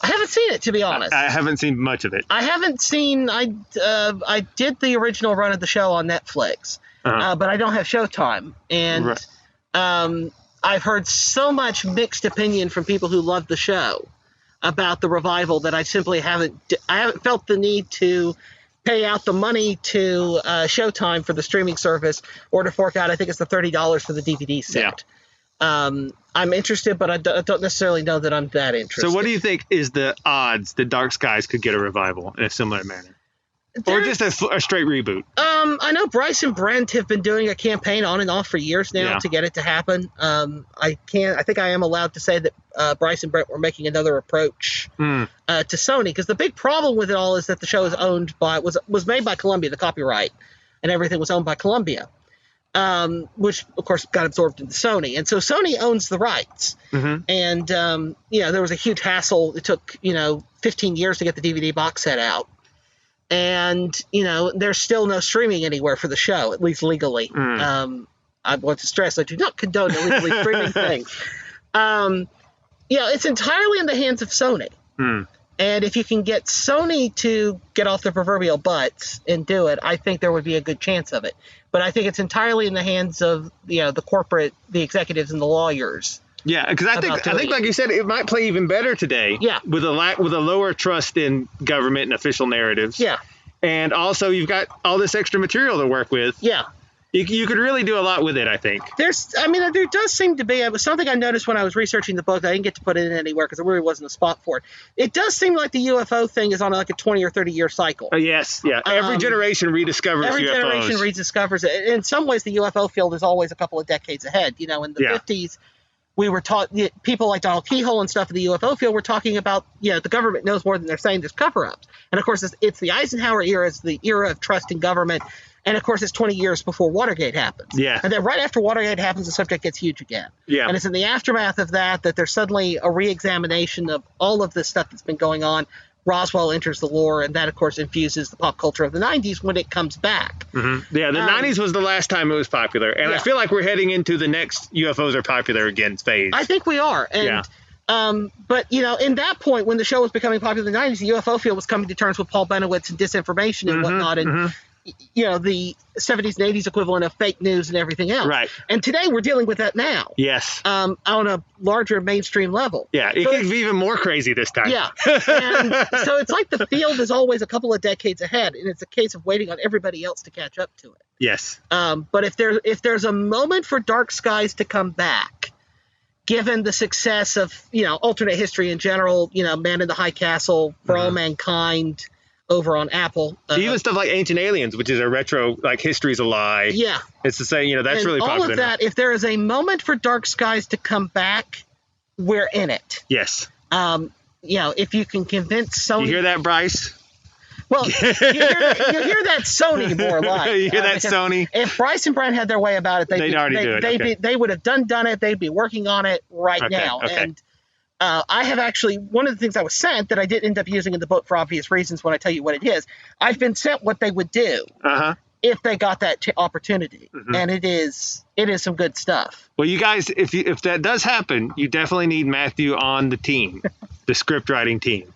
I haven't seen it, to be honest. I haven't seen much of it. I haven't seen. I did the original run of the show on Netflix, but I don't have Showtime, and I've heard so much mixed opinion from people who love the show about the revival that I simply haven't felt the need to pay out the money to Showtime for the streaming service or to fork out, I think it's the $30 for the DVD set. Yeah. I'm interested, but I don't necessarily know that I'm that interested. So what do you think is the odds that Dark Skies could get a revival in a similar manner? Or just a straight reboot? I know Bryce and Brent have been doing a campaign on and off for years now to get it to happen. I think I am allowed to say that Bryce and Brent were making another approach to Sony, because the big problem with it all is that the show is owned by was made by Columbia, the copyright and everything was owned by Columbia. Which of course got absorbed into Sony, and so Sony owns the rights. And there was a huge hassle. It took 15 years to get the DVD box set out, and there's still no streaming anywhere for the show, at least legally. I want to stress I do not condone illegally streaming things. It's entirely in the hands of Sony. And if you can get Sony to get off their proverbial butts and do it, I think there would be a good chance of it. But I think it's entirely in the hands of the corporate, the executives, and the lawyers. Yeah, because I think, like you said, it might play even better today. Yeah. With a lower trust in government and official narratives. Yeah. And also, you've got all this extra material to work with. Yeah. You could really do a lot with it, I think. There does seem to be. It was something I noticed when I was researching the book. I didn't get to put it in anywhere because there really wasn't a spot for it. It does seem like the UFO thing is on like a 20 or 30 year cycle. Yes, yeah. Every generation rediscovers UFOs. Every generation rediscovers it. In some ways, the UFO field is always a couple of decades ahead. In the 50s, we were taught, people like Donald Keyhole and stuff in the UFO field were talking about, the government knows more than they're saying. There's cover-ups. And, of course, it's the Eisenhower era. It's the era of trusting government. And, of course, it's 20 years before Watergate happens. Yeah. And then right after Watergate happens, the subject gets huge again. Yeah. And it's in the aftermath of that there's suddenly a re-examination of all of this stuff that's been going on. Roswell enters the lore, and that, of course, infuses the pop culture of the 90s when it comes back. Mm-hmm. Yeah, the 90s was the last time it was popular. And I feel like we're heading into the next UFOs are popular again phase. I think we are. And, but, in that point, when the show was becoming popular in the 90s, the UFO field was coming to terms with Paul Benowitz and disinformation and whatnot. And, the 70s and 80s equivalent of fake news and everything else. Right. And today we're dealing with that now. Yes. On a larger mainstream level. Yeah, it could be even more crazy this time. Yeah. And so it's like the field is always a couple of decades ahead, and it's a case of waiting on everybody else to catch up to it. Yes. But if there's a moment for Dark Skies to come back, given the success of, alternate history in general, Man in the High Castle, For All Mankind, over on Apple. Even stuff like Ancient Aliens, which is a retro, like History's a Lie. Yeah. It's the same, that's and really popular. All of that, if there is a moment for Dark Skies to come back, we're in it. Yes. If you can convince Sony. You hear that, Bryce? Well, you hear that Sony more like. You hear that, Sony? If Bryce and Brent had their way about it, they'd already do it. They would have done it. They'd be working on it right now. Okay. And I have actually, one of the things I was sent that I did end up using in the book for obvious reasons when I tell you what it is, I've been sent what they would do if they got that opportunity. Mm-hmm. And it is some good stuff. Well, you guys, if that does happen, you definitely need Matthew on the team, the script writing team.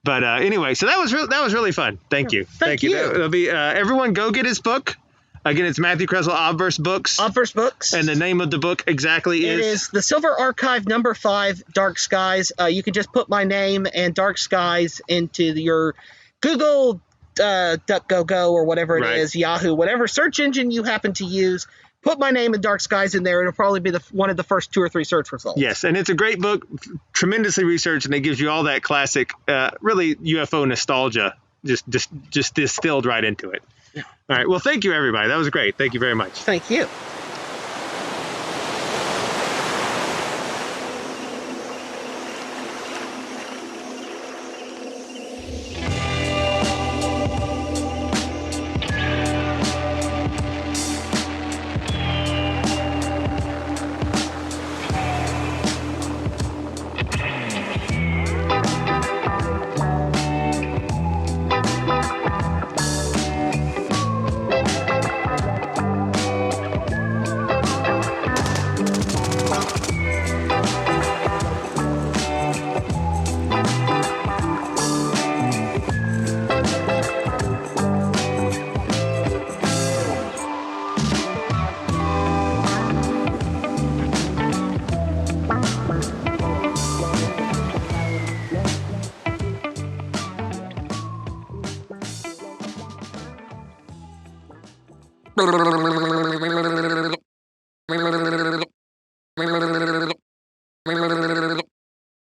But anyway, so that was really fun. Thank you. Thank you. That'll be everyone go get his book. Again, it's Matthew Kresal, Obverse Books. Obverse Books. And the name of the book exactly is? It is The Silver Archive number 5, Dark Skies. You can just put my name and Dark Skies into your Google, DuckDuckGo, or whatever it is, Yahoo, whatever search engine you happen to use. Put my name and Dark Skies in there. It'll probably be one of the first 2 or 3 search results. Yes, and it's a great book, tremendously researched, and it gives you all that classic, really UFO nostalgia, just distilled right into it. Yeah. All right. Well, thank you, everybody. That was great. Thank you very much. Thank you. Brrrr.